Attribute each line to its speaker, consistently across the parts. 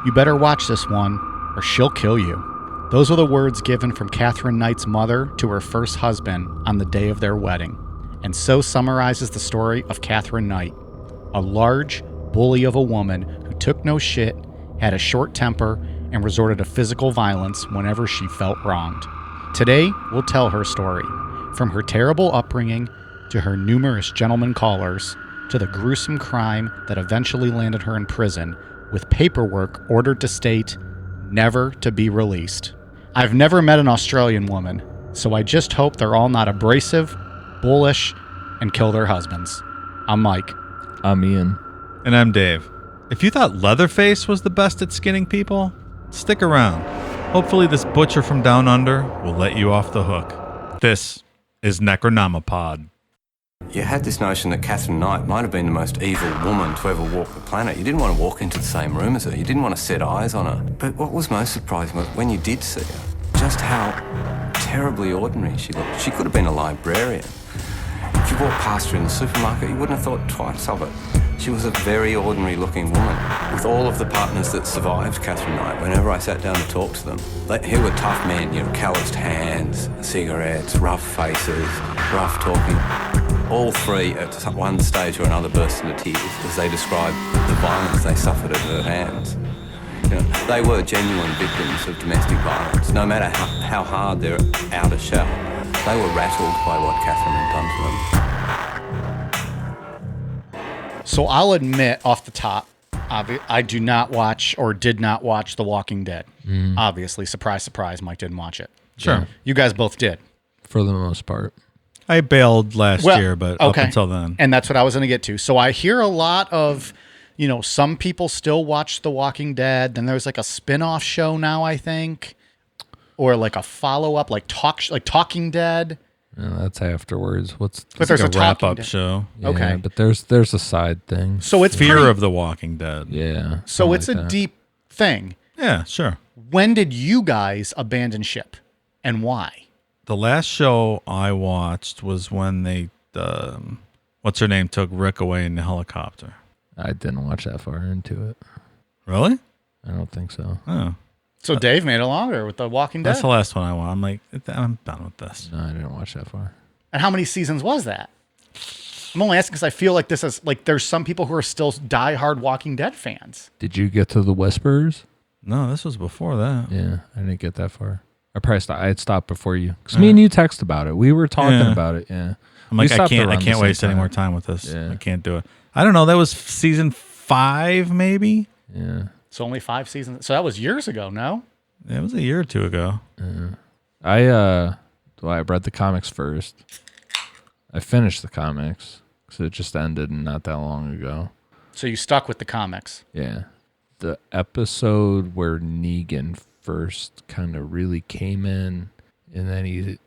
Speaker 1: "You better watch this one, or she'll kill you." Those were the words given from Katherine Knight's mother to her first husband on the day of their wedding, and so summarizes the story of Katherine Knight, a large bully of a woman who took no shit, had a short temper, and resorted to physical violence whenever she felt wronged. Today, we'll tell her story, from her terrible upbringing to her numerous gentleman callers, to the gruesome crime that eventually landed her in prison with paperwork ordered to state, "never to be released." I've never met an Australian woman, so I just hope they're all not abrasive, bullish, and kill their husbands. I'm Mike.
Speaker 2: I'm Ian.
Speaker 3: And I'm Dave. If you thought Leatherface was the best at skinning people, stick around. Hopefully this butcher from down under will let you off the hook. This is Necronomipod.
Speaker 4: You had this notion that Katherine Knight might have been the most evil woman to ever walk the planet. You didn't want to walk into the same room as her. You didn't want to set eyes on her. But what was most surprising was when you did see her, just how terribly ordinary she looked. She could have been a librarian. If you walked past her in the supermarket, you wouldn't have thought twice of it. She was a very ordinary looking woman. With all of the partners that survived Katherine Knight, whenever I sat down to talk to them, here were tough men, calloused hands, cigarettes, rough faces, rough talking. All three at one stage or another burst into tears as they described the violence they suffered at her hands. They were genuine victims of domestic violence. No matter how hard their outer shell, they were rattled by what Katherine had done to them.
Speaker 1: So I'll admit off the top, I do not watch or did not watch The Walking Dead. Obviously, surprise, surprise, Mike didn't watch it.
Speaker 3: Sure.
Speaker 1: Yeah. You guys both did.
Speaker 2: For the most part.
Speaker 3: I bailed last year, but up until then.
Speaker 1: And that's what I was going to get to. So I hear a lot of, some people still watch The Walking Dead. Then there's like a spin-off show now, I think. Or like a follow-up, like Talking Dead.
Speaker 2: Yeah, that's afterwards.
Speaker 1: But there's
Speaker 3: like
Speaker 1: a
Speaker 3: wrap-up show.
Speaker 2: Yeah,
Speaker 1: okay.
Speaker 2: But there's a side thing.
Speaker 1: So it's
Speaker 3: Fear of the Walking Dead.
Speaker 2: Yeah.
Speaker 1: So it's
Speaker 2: like
Speaker 1: a
Speaker 2: that.
Speaker 1: deep thing.
Speaker 3: Yeah, sure.
Speaker 1: When did you guys abandon ship? And why?
Speaker 3: The last show I watched was when they, what's her name, took Rick away in the helicopter.
Speaker 2: I didn't watch that far into it.
Speaker 3: Really?
Speaker 2: I don't think so.
Speaker 3: Oh.
Speaker 1: So Dave made it longer with The Walking Dead.
Speaker 3: That's the last one I watched. I'm like, I'm done with this.
Speaker 2: No, I didn't watch that far.
Speaker 1: And how many seasons was that? I'm only asking because I feel like this is like there's some people who are still diehard Walking Dead fans.
Speaker 2: Did you get to the Whispers?
Speaker 3: No, this was before that.
Speaker 2: Yeah, I didn't get that far. I had stopped before you. Because me and you texted about it. We were talking about it, yeah.
Speaker 3: I'm like, I
Speaker 2: stopped around
Speaker 3: can't
Speaker 2: the
Speaker 3: waste
Speaker 2: same
Speaker 3: any more time with this. I can't do it. I don't know. That was season 5, maybe?
Speaker 2: Yeah.
Speaker 1: So only 5 seasons. So that was years ago, no?
Speaker 3: It was a year or two ago.
Speaker 2: I read the comics first. I finished the comics because it just ended not that long ago.
Speaker 1: So you stuck with the comics.
Speaker 2: Yeah. The episode where Negan first kind of really came in, and then he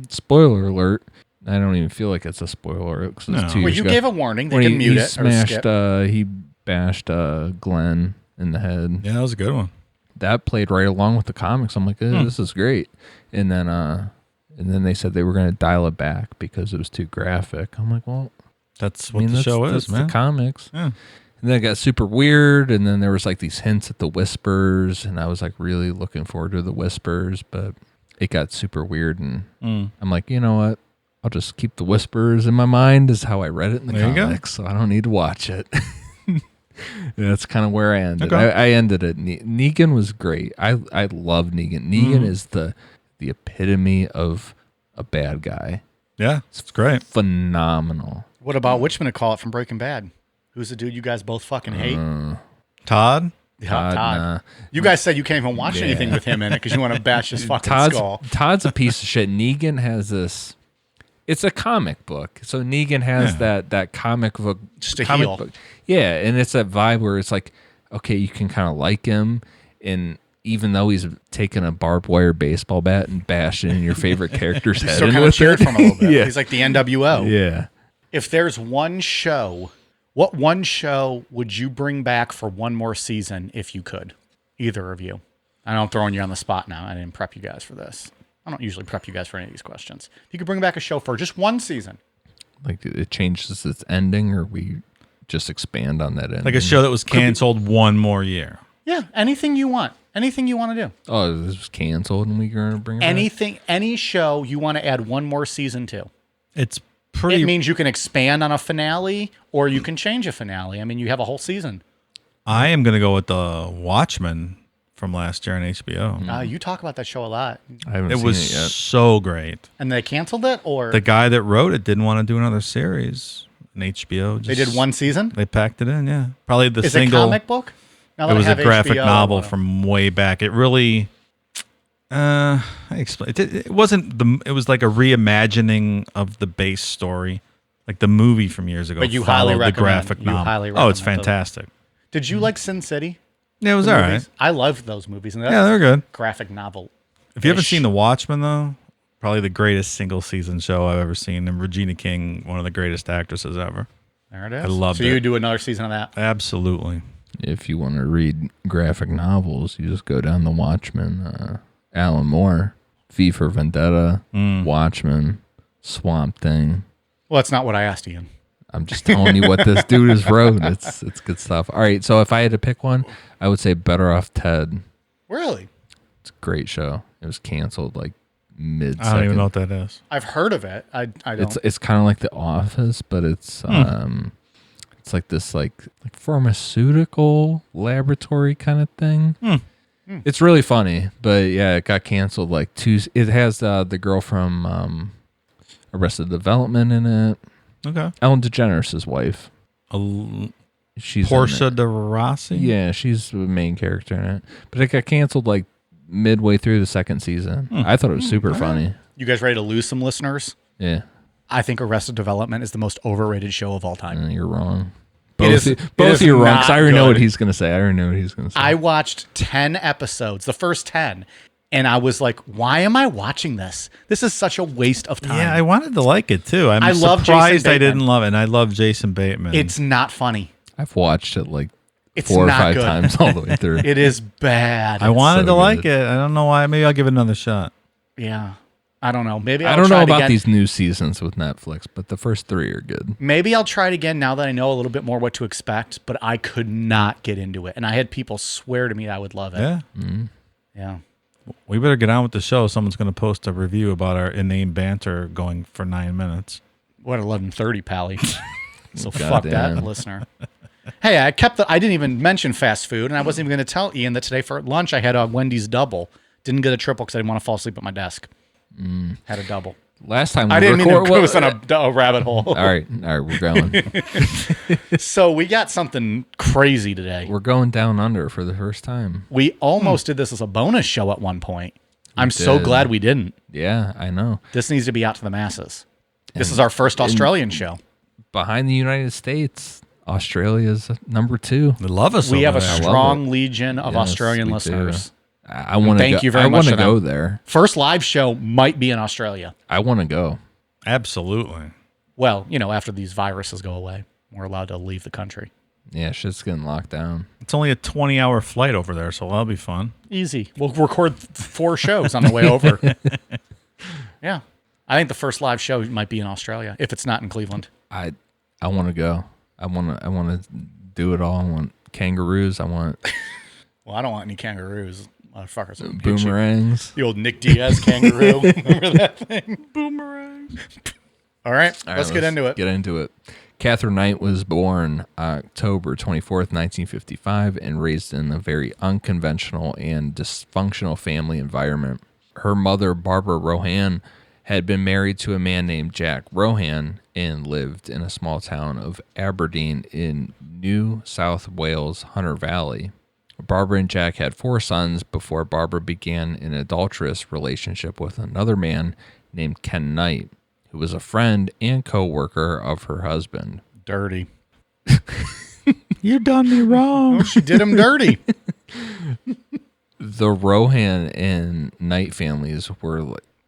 Speaker 2: spoiler alert, I don't even feel like it's a spoiler because it's 2 years
Speaker 1: Well, you
Speaker 2: ago.
Speaker 1: gave a warning. They
Speaker 2: When
Speaker 1: can mute it
Speaker 2: smashed,
Speaker 1: or skip.
Speaker 2: he bashed Glenn in the head.
Speaker 3: Yeah, that was a good one.
Speaker 2: That played right along with the comics. I'm like, this is great. And then they said they were going to dial it back because it was too graphic. I'm like, well,
Speaker 3: that's what the show is, man.
Speaker 2: The comics.
Speaker 3: Yeah.
Speaker 2: And then it got super weird, and then there was like these hints at the Whispers, and I was like really looking forward to the Whispers, but it got super weird, and I'm like, you know what? I'll just keep the Whispers in my mind is how I read it in the comics, so I don't need to watch it. That's kind of where I ended.
Speaker 3: Okay.
Speaker 2: I ended it. Negan was great. I love Negan. Negan is the epitome of a bad guy.
Speaker 3: Yeah, it's great.
Speaker 2: Phenomenal.
Speaker 1: What about whatchamacallit from Breaking Bad? Who's the dude you guys both fucking hate?
Speaker 3: Todd?
Speaker 1: Todd.
Speaker 2: Nah.
Speaker 1: You guys said you can't even watch anything with him in it because you want to bash his fucking skull.
Speaker 2: Todd's a piece of shit. Negan has this. It's a comic book, so Negan has that comic book.
Speaker 1: Just a
Speaker 2: comic
Speaker 1: heel.
Speaker 2: book. Yeah, and it's that vibe where it's like, okay, you can kind of like him, and even though he's taking a barbed wire baseball bat and bashing in your favorite character's head,
Speaker 1: Still kind of cheered from a little bit. He's like the NWO.
Speaker 2: Yeah.
Speaker 1: If there's one show, what one show would you bring back for one more season if you could? Either of you. I know I'm throwing you on the spot now. I didn't prep you guys for this. I don't usually prep you guys for any of these questions. If you could bring back a show for just one season.
Speaker 2: Like it changes its ending, or we just expand on that ending.
Speaker 3: Like a show that was canceled one more year.
Speaker 1: Yeah, anything you want. Anything you want to do.
Speaker 2: Oh, this was canceled and we're going to bring it back?
Speaker 1: Anything, any show you want to add one more season to.
Speaker 3: It's pretty.
Speaker 1: It means you can expand on a finale or you can change a finale. I mean, you have a whole season.
Speaker 3: I am going to go with the Watchmen from last year on HBO.
Speaker 1: You talk about that show a lot.
Speaker 2: I haven't
Speaker 3: It
Speaker 2: seen
Speaker 3: was
Speaker 2: it yet.
Speaker 3: so great.
Speaker 1: And they canceled it, or
Speaker 3: The guy that wrote it didn't want to do another series. And HBO
Speaker 1: they
Speaker 3: just,
Speaker 1: did one season?
Speaker 3: They packed it in, yeah. Probably the
Speaker 1: Is
Speaker 3: single.
Speaker 1: it a comic book? Now that
Speaker 3: It was
Speaker 1: I
Speaker 3: a
Speaker 1: have
Speaker 3: graphic
Speaker 1: HBO,
Speaker 3: novel
Speaker 1: I wanna-
Speaker 3: from way back. It really, I explain. It wasn't the. It was like a reimagining of the base story, like the movie from years ago.
Speaker 1: But you highly
Speaker 3: followed the
Speaker 1: recommend-
Speaker 3: graphic
Speaker 1: you
Speaker 3: novel.
Speaker 1: highly
Speaker 3: Oh, it's
Speaker 1: recommend it.
Speaker 3: fantastic.
Speaker 1: Did you like Sin City?
Speaker 3: Yeah, it was
Speaker 1: The
Speaker 3: all right.
Speaker 1: movies? I loved those movies. And
Speaker 3: Yeah, they're good.
Speaker 1: graphic novel.
Speaker 3: If you haven't seen The Watchmen, though, probably the greatest single season show I've ever seen, and Regina King, one of the greatest actresses ever.
Speaker 1: There it is.
Speaker 3: I loved
Speaker 1: so
Speaker 3: it.
Speaker 1: you would do another season of that.
Speaker 3: Absolutely.
Speaker 2: If you want to read graphic novels, you just go down The Watchmen, Alan Moore, V for Vendetta, Watchmen, Swamp Thing.
Speaker 1: Well, that's not what I asked Ian.
Speaker 2: I'm just telling you what this dude has wrote. It's good stuff. All right, so if I had to pick one, I would say Better Off Ted.
Speaker 1: Really?
Speaker 2: It's a great show. It was canceled like mid.
Speaker 3: I don't even know what that is.
Speaker 1: I've heard of it. I don't.
Speaker 2: It's kind of like The Office, but it's like this like pharmaceutical laboratory kind of thing. It's really funny, but yeah, it got canceled like two. It has the girl from Arrested Development in it.
Speaker 3: Okay.
Speaker 2: Ellen DeGeneres' wife. She's in
Speaker 3: Portia
Speaker 2: it.
Speaker 3: de Rossi?
Speaker 2: Yeah, she's the main character in it. But it got canceled like midway through the second season. I thought it was super funny.
Speaker 1: You guys ready to lose some listeners?
Speaker 2: Yeah.
Speaker 1: I think Arrested Development is the most overrated show of all time.
Speaker 2: You're wrong.
Speaker 1: It is-
Speaker 2: Both
Speaker 1: it is
Speaker 2: of you are wrong.
Speaker 1: not
Speaker 2: 'Cause I already know
Speaker 1: good.
Speaker 2: what he's going to say. I already know what he's going to say.
Speaker 1: I watched 10 episodes, the first 10, and I was like, why am I watching this? This is such a waste of time.
Speaker 3: Yeah, I wanted to like it too. I'm
Speaker 1: I love
Speaker 3: surprised
Speaker 1: Jason
Speaker 3: I didn't
Speaker 1: Bateman.
Speaker 3: love it. And I love Jason Bateman.
Speaker 1: It's not funny.
Speaker 2: I've watched it like
Speaker 1: It's
Speaker 2: 4 or
Speaker 1: not
Speaker 2: 5
Speaker 1: good.
Speaker 2: times all the way through.
Speaker 1: It is bad.
Speaker 3: I wanted
Speaker 2: so
Speaker 3: to like
Speaker 2: good.
Speaker 3: it. I don't know why. Maybe I'll give it another shot.
Speaker 1: Yeah. I don't know. Maybe
Speaker 2: I
Speaker 1: I'll
Speaker 2: don't
Speaker 1: try
Speaker 2: know
Speaker 1: it
Speaker 2: about
Speaker 1: again.
Speaker 2: these new seasons with Netflix, but the first 3 are good.
Speaker 1: Maybe I'll try it again now that I know a little bit more what to expect, but I could not get into it. And I had people swear to me I would love it.
Speaker 3: Yeah.
Speaker 1: Yeah.
Speaker 3: We better get on with the show. Someone's going to post a review about our inane banter going for 9 minutes.
Speaker 1: What 11:30, Pally. So fuck
Speaker 2: Goddamn.
Speaker 1: that, listener. Hey, I didn't even mention fast food, and I wasn't even going to tell Ian that today for lunch I had a Wendy's double. Didn't get a triple because I didn't want to fall asleep at my desk. Had a double.
Speaker 2: Last time we
Speaker 1: I didn't mean to
Speaker 2: record-
Speaker 1: go on a rabbit hole.
Speaker 2: All right, we're going.
Speaker 1: So we got something crazy today.
Speaker 2: We're going down under for the first time.
Speaker 1: We almost did this as a bonus show at one point. I'm so
Speaker 2: did.
Speaker 1: glad we didn't.
Speaker 2: Yeah, I know.
Speaker 1: This needs to be out to the masses. This is our first Australian show.
Speaker 2: Behind the United States, Australia's number 2.
Speaker 3: They love us.
Speaker 1: We have a
Speaker 3: over there.
Speaker 1: strong legion of
Speaker 2: Yes,
Speaker 1: Australian
Speaker 2: we do.
Speaker 1: listeners.
Speaker 2: I want to.
Speaker 1: Thank you very
Speaker 2: I
Speaker 1: much
Speaker 2: want to
Speaker 1: for
Speaker 2: go
Speaker 1: them.
Speaker 2: there.
Speaker 1: First live show might be in Australia.
Speaker 2: I want to go.
Speaker 3: Absolutely.
Speaker 1: Well, after these viruses go away, we're allowed to leave the country.
Speaker 2: Yeah, shit's getting locked down.
Speaker 3: It's only a 20-hour flight over there, so that'll be fun.
Speaker 1: Easy. We'll record 4 shows on the way over. Yeah. I think the first live show might be in Australia, if it's not in Cleveland.
Speaker 2: I want to go. I want to do it all. I want kangaroos. I want
Speaker 1: Well, I don't want any kangaroos. Motherfuckers. will hit you.
Speaker 2: boomerangs.
Speaker 1: The old Nick Diaz kangaroo. Remember that thing? Boomerang. All right,
Speaker 2: All right,
Speaker 1: let's get into it.
Speaker 2: Get into it. Katherine Knight was born October 24th, 1955, and raised in a very unconventional and dysfunctional family environment. Her mother, Barbara Rohan, had been married to a man named Jack Rohan and lived in a small town of Aberdeen in New South Wales, Hunter Valley. Barbara and Jack had 4 sons before Barbara began an adulterous relationship with another man named Ken Knight, who was a friend and co-worker of her husband.
Speaker 1: Dirty.
Speaker 3: You done me wrong.
Speaker 1: She did him dirty.
Speaker 2: The Rohan and Knight families were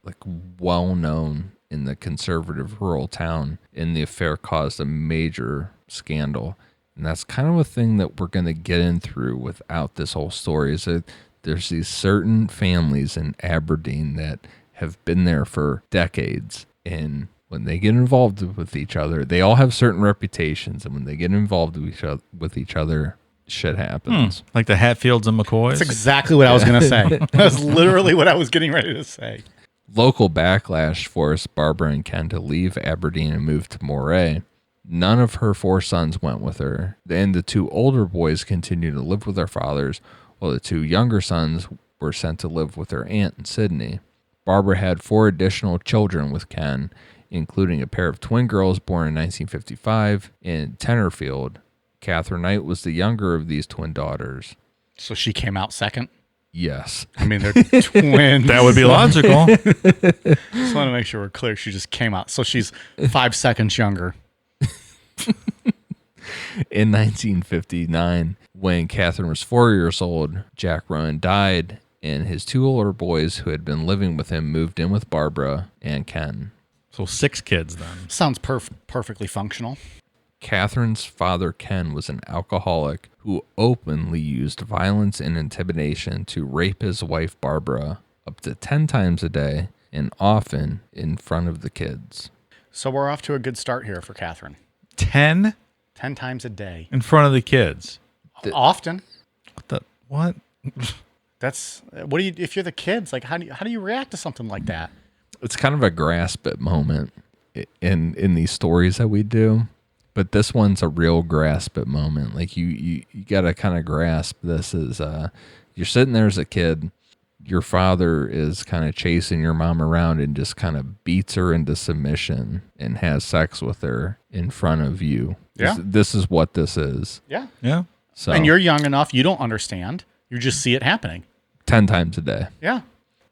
Speaker 2: like well known in the conservative rural town, and the affair caused a major scandal. And that's kind of a thing that we're going to get in through without this whole story, is that there's these certain families in Aberdeen that have been there for decades, and when they get involved with each other, they all have certain reputations, and when they get involved with each other, shit happens.
Speaker 3: Like the Hatfields and McCoys?
Speaker 1: That's exactly what I was going to say. That's literally what I was getting ready to say.
Speaker 2: Local backlash forced Barbara and Ken to leave Aberdeen and move to Moray. None of her 4 sons went with her, and the 2 older boys continued to live with their fathers, while the 2 younger sons were sent to live with their aunt in Sydney. Barbara had 4 additional children with Ken, including a pair of twin girls born in 1955 in Tenterfield. Katherine Knight was the younger of these twin daughters.
Speaker 1: So she came out second?
Speaker 2: Yes.
Speaker 1: I mean, they're twins.
Speaker 3: That would be logical.
Speaker 1: Just want to make sure we're clear. She just came out. So she's 5 seconds younger.
Speaker 2: In 1959, when Katherine was 4 years old, Jack Rowan died, and his 2 older boys who had been living with him moved in with Barbara and Ken.
Speaker 3: So 6 kids then.
Speaker 1: Sounds perfectly functional.
Speaker 2: Katherine's father, Ken, was an alcoholic who openly used violence and intimidation to rape his wife, Barbara, up to 10 times a day, and often in front of the kids.
Speaker 1: So we're off to a good start here for Katherine.
Speaker 3: 10
Speaker 1: 10 times a day.
Speaker 3: in front of the kids.
Speaker 1: Often.
Speaker 3: What?
Speaker 1: That's what do you if you're the kids, like how do you react to something like that?
Speaker 2: It's kind of a grasp it moment in these stories that we do, but this one's a real grasp it moment. Like you got to kind of grasp this as you're sitting there as a kid, your father is kind of chasing your mom around and just kind of beats her into submission and has sex with her in front of you.
Speaker 1: Yeah.
Speaker 2: This is what this is.
Speaker 1: Yeah.
Speaker 3: Yeah.
Speaker 2: So,
Speaker 1: And you're young enough, you don't understand. You just see it happening.
Speaker 2: 10 times a day.
Speaker 1: Yeah.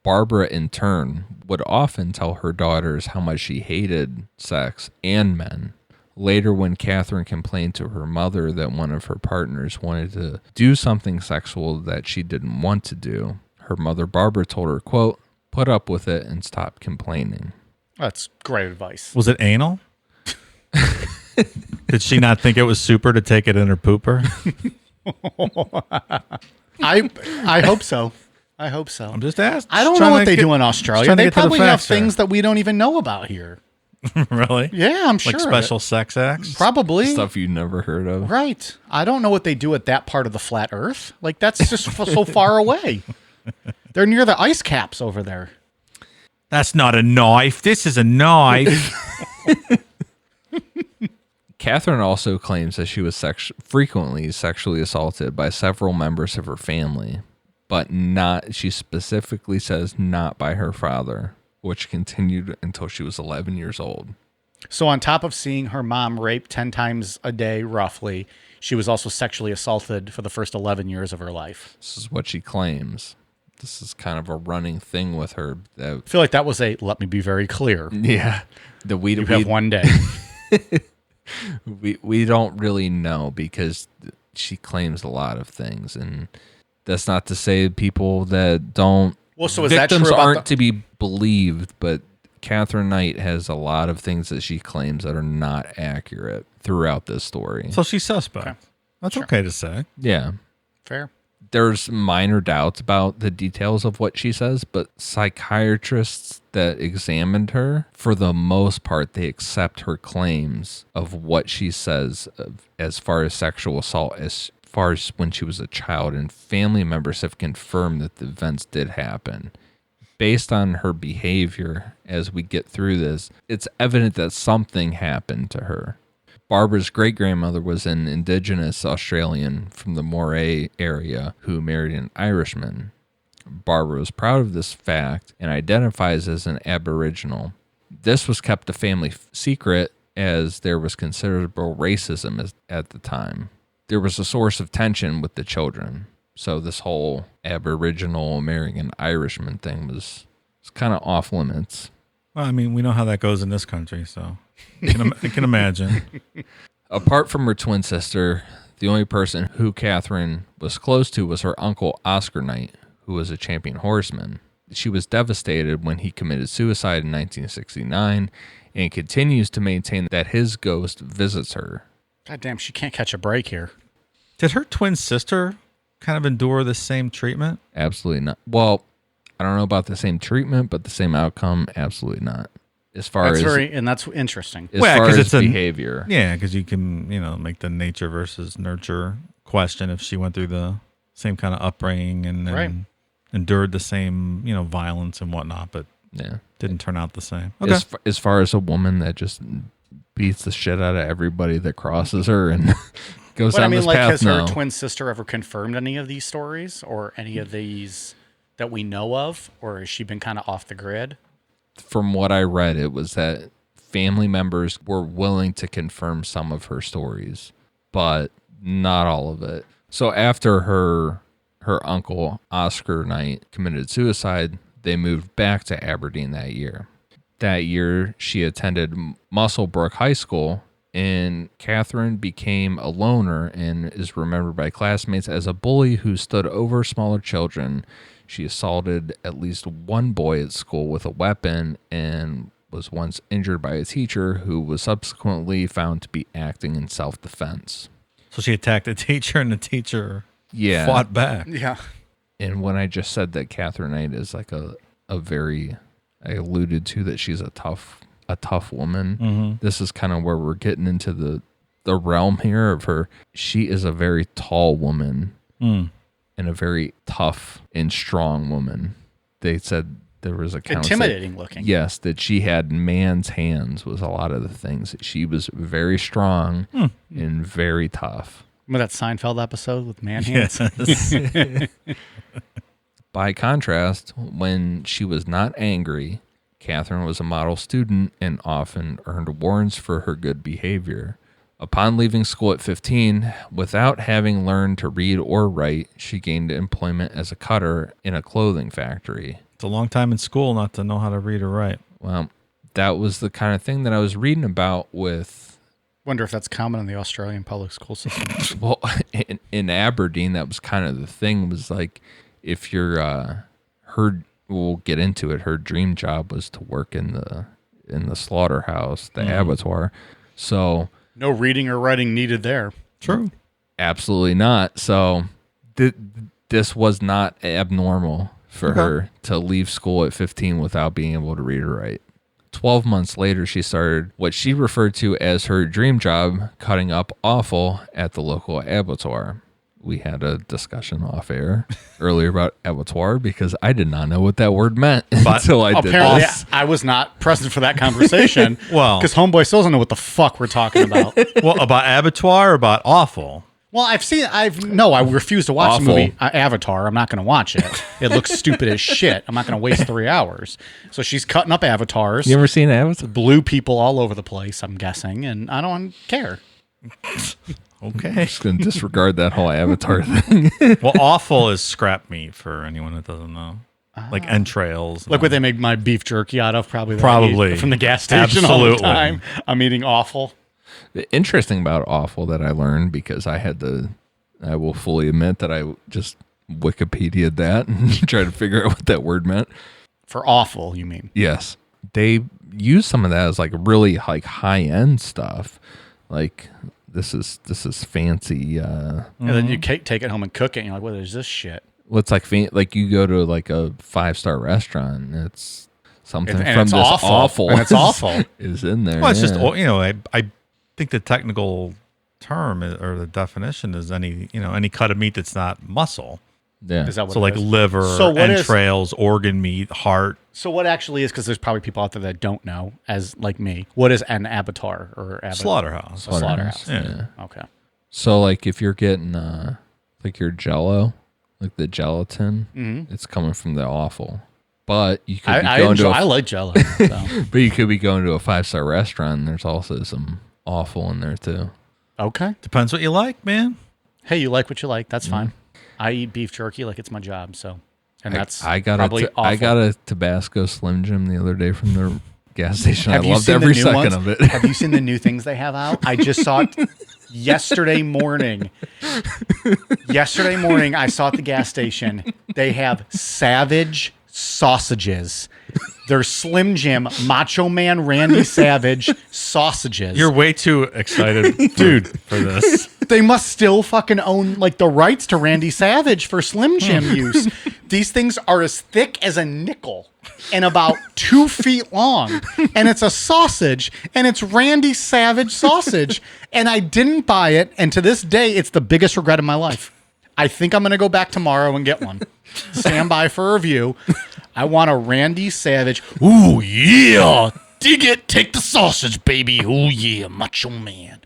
Speaker 2: Barbara, in turn, would often tell her daughters how much she hated sex and men. Later, when Katherine complained to her mother that one of her partners wanted to do something sexual that she didn't want to do, her mother, Barbara, told her, quote, "Put up with it and stop complaining."
Speaker 1: That's great advice.
Speaker 3: Was it anal? Did she not think it was super to take it in her pooper?
Speaker 1: I hope so. I hope so.
Speaker 3: I'm just asking.
Speaker 1: I don't know what they do in Australia. They probably have
Speaker 3: things
Speaker 1: things that we don't even know about here.
Speaker 3: Really?
Speaker 1: Yeah, I'm sure.
Speaker 3: Like special sex acts?
Speaker 1: Probably.
Speaker 2: Stuff you never heard of.
Speaker 1: Right. I don't know what they do at that part of the flat earth. Like, that's just so far away. They're near the ice caps over there.
Speaker 3: That's not a knife. This is a knife.
Speaker 2: Katherine also claims that she was frequently sexually assaulted by several members of her family, but not, she specifically says, not by her father, which continued until she was 11 years old.
Speaker 1: So on top of seeing her mom raped 10 times a day, roughly, she was also sexually assaulted for the first 11 years of her life.
Speaker 2: This is what she claims. This is kind of a running thing with her.
Speaker 1: I feel like that was let me be very clear.
Speaker 2: Yeah.
Speaker 1: You have one day.
Speaker 2: We don't really know because she claims a lot of things, and that's not to say people that don't.
Speaker 1: Well, so is that
Speaker 2: victims
Speaker 1: true about
Speaker 2: aren't to be believed, but Katherine Knight has a lot of things that she claims that are not accurate throughout this story.
Speaker 3: So she's suspect.
Speaker 1: Okay.
Speaker 3: That's
Speaker 1: Sure.
Speaker 3: okay to say.
Speaker 2: Yeah.
Speaker 1: Fair.
Speaker 2: There's minor doubts about the details of what she says, but psychiatrists that examined her, for the most part, they accept her claims of what she says as far as sexual assault, as far as when she was a child, and family members have confirmed that the events did happen. Based on her behavior as we get through this, it's evident that something happened to her. Barbara's great-grandmother was an Indigenous Australian from the Moray area who married an Irishman. Barbara was proud of this fact and identifies as an Aboriginal. This was kept a family secret as there was considerable racism at the time. There was a source of tension with the children. So this whole Aboriginal marrying an Irishman thing was kind of off limits.
Speaker 3: Well, I mean, we know how that goes in this country, so I can imagine.
Speaker 2: Apart from her twin sister, the only person who Katherine was close to was her uncle Oscar Knight, who was a champion horseman. She was devastated when he committed suicide in 1969 and continues to maintain that his ghost visits her.
Speaker 1: God damn, she can't catch a break here.
Speaker 3: Did her twin sister kind of endure the same treatment?
Speaker 2: Absolutely not. Well, I don't know about the same treatment, but the same outcome, absolutely not. As far
Speaker 1: That's
Speaker 2: as
Speaker 1: that's interesting.
Speaker 2: as far
Speaker 3: 'cause
Speaker 2: as
Speaker 3: it's
Speaker 2: behavior.
Speaker 3: Yeah, because you can, make the nature versus nurture question if she went through the same kind of upbringing and
Speaker 1: Right.
Speaker 3: endured the same, violence and whatnot, but
Speaker 2: Yeah.
Speaker 3: didn't turn out the same. Okay.
Speaker 2: As far as a woman that just beats the shit out of everybody that crosses her and goes
Speaker 1: But I
Speaker 2: down
Speaker 1: mean,
Speaker 2: this
Speaker 1: like,
Speaker 2: path,
Speaker 1: has her
Speaker 2: no.
Speaker 1: twin sister ever confirmed any of these stories or any of these that we know of? Or has she been kind of off the grid?
Speaker 2: From what I read, it was that family members were willing to confirm some of her stories, but not all of it. So after her uncle, Oscar Knight, committed suicide, they moved back to Aberdeen that year. That year, she attended Musselbrook High School, and Katherine became a loner and is remembered by classmates as a bully who stood over smaller children. She assaulted at least one boy at school with a weapon and was once injured by a teacher who was subsequently found to be acting in self-defense.
Speaker 3: So she attacked a teacher, and the teacher
Speaker 2: Yeah.
Speaker 3: fought back.
Speaker 1: Yeah.
Speaker 2: And when I just said that Katherine Knight is like a very, I alluded to that she's a tough woman. This is kind of where we're getting into the realm here of her. She is a very tall woman and a very tough and strong woman. They said there was accounts
Speaker 1: Intimidating looking.
Speaker 2: Yes, that she had man's hands was a lot of the things. She was very strong and very tough.
Speaker 1: Remember that Seinfeld episode with man hands?
Speaker 3: Yes.
Speaker 2: By contrast, when she was not angry, Katherine was a model student and often earned awards for her good behavior. Upon leaving school at 15, without having learned to read or write, she gained employment as a cutter in a clothing factory.
Speaker 3: It's a long time in school not to know how to read or write.
Speaker 2: Well, that was the kind of thing that I was reading about with,
Speaker 1: Wonder if that's common in the Australian public school system.
Speaker 2: well, in Aberdeen, that was kind of the thing, was like, if you're, we'll get into it, her dream job was to work in the slaughterhouse, the abattoir. So
Speaker 1: No reading or writing needed there.
Speaker 3: True.
Speaker 2: absolutely not. So this was not abnormal for her to leave school at 15 without being able to read or write. 12 months later, she started what she referred to as her dream job, cutting up offal at the local abattoir. We had a discussion off air earlier about abattoir because I did not know what that word meant until I did
Speaker 1: Apparently,
Speaker 2: this.
Speaker 1: I was not present for that conversation.
Speaker 3: Well-
Speaker 1: because Homeboy still doesn't know what the fuck we're talking about.
Speaker 3: Well, about abattoir or about awful?
Speaker 1: Well, I refuse to watch the
Speaker 2: Awful.
Speaker 1: movie Avatar. I'm not going to watch it. It looks stupid as shit. I'm not going to waste 3 hours. So she's cutting up avatars.
Speaker 2: You ever seen Avatar?
Speaker 1: Blue people all over the place, I'm guessing, and I don't care.
Speaker 3: Okay.
Speaker 2: Just going to disregard that whole Avatar thing.
Speaker 3: Well, awful is scrap meat for anyone that doesn't know. Like entrails.
Speaker 1: Look what they make my beef jerky out of, probably. that I
Speaker 3: Probably.
Speaker 1: eat from the gas station all the
Speaker 3: Absolutely.
Speaker 1: time. I'm eating awful.
Speaker 2: The interesting about awful that I learned, because I will fully admit that I just Wikipedia'd that and tried to figure out what that word meant.
Speaker 1: For awful, you mean?
Speaker 2: Yes. They use some of that as like really like high end stuff. Like this is fancy.
Speaker 1: And then you take it home and cook it, and you're like, what is this shit?
Speaker 2: Well, it's like you go to like a 5-star restaurant, and it's something
Speaker 1: And
Speaker 2: from
Speaker 1: it's
Speaker 2: this
Speaker 1: awful. And it's awful.
Speaker 2: is in there.
Speaker 3: Well, it's just,
Speaker 2: yeah.
Speaker 3: I think the technical term or the definition is any cut of meat that's not muscle.
Speaker 2: Yeah.
Speaker 1: Is that what
Speaker 3: So
Speaker 1: it
Speaker 3: like
Speaker 1: is?
Speaker 3: liver,
Speaker 1: So what is-
Speaker 3: entrails, organ meat, heart.
Speaker 1: So what actually is, because there's probably people out there that don't know, as like me, what is an abattoir or
Speaker 3: Slaughterhouse.
Speaker 1: A slaughterhouse.
Speaker 3: Yeah.
Speaker 1: Okay.
Speaker 2: So like if you're getting like your Jello, like the gelatin, it's coming from the offal. But you could be going to
Speaker 1: I like Jello. So.
Speaker 2: but you could be going to a 5-star restaurant and there's also some offal in there too.
Speaker 1: Okay.
Speaker 3: Depends what you like, man.
Speaker 1: Hey, you like what you like. That's fine. I eat beef jerky like it's my job. So, and that's
Speaker 2: I got
Speaker 1: probably awful.
Speaker 2: I got a Tabasco Slim Jim the other day from the gas station. I
Speaker 1: Have you
Speaker 2: loved
Speaker 1: seen the
Speaker 2: every
Speaker 1: new
Speaker 2: second
Speaker 1: ones?
Speaker 2: of it.
Speaker 1: Have you seen the new things they have out? I just saw it yesterday morning. Yesterday morning, I saw at the gas station, they have Savage sausages. They're Slim Jim, Macho Man Randy Savage sausages.
Speaker 3: You're way too excited, dude, for this.
Speaker 1: They must still fucking own like the rights to Randy Savage for Slim Jim use. These things are as thick as a nickel and about 2 feet long. And it's a sausage, and it's Randy Savage sausage. And I didn't buy it, and to this day, it's the biggest regret of my life. I think I'm going to go back tomorrow and get one. Stand by for a review. I want a Randy Savage. Ooh, yeah. Dig it. Take the sausage, baby. Ooh, yeah. Macho Man.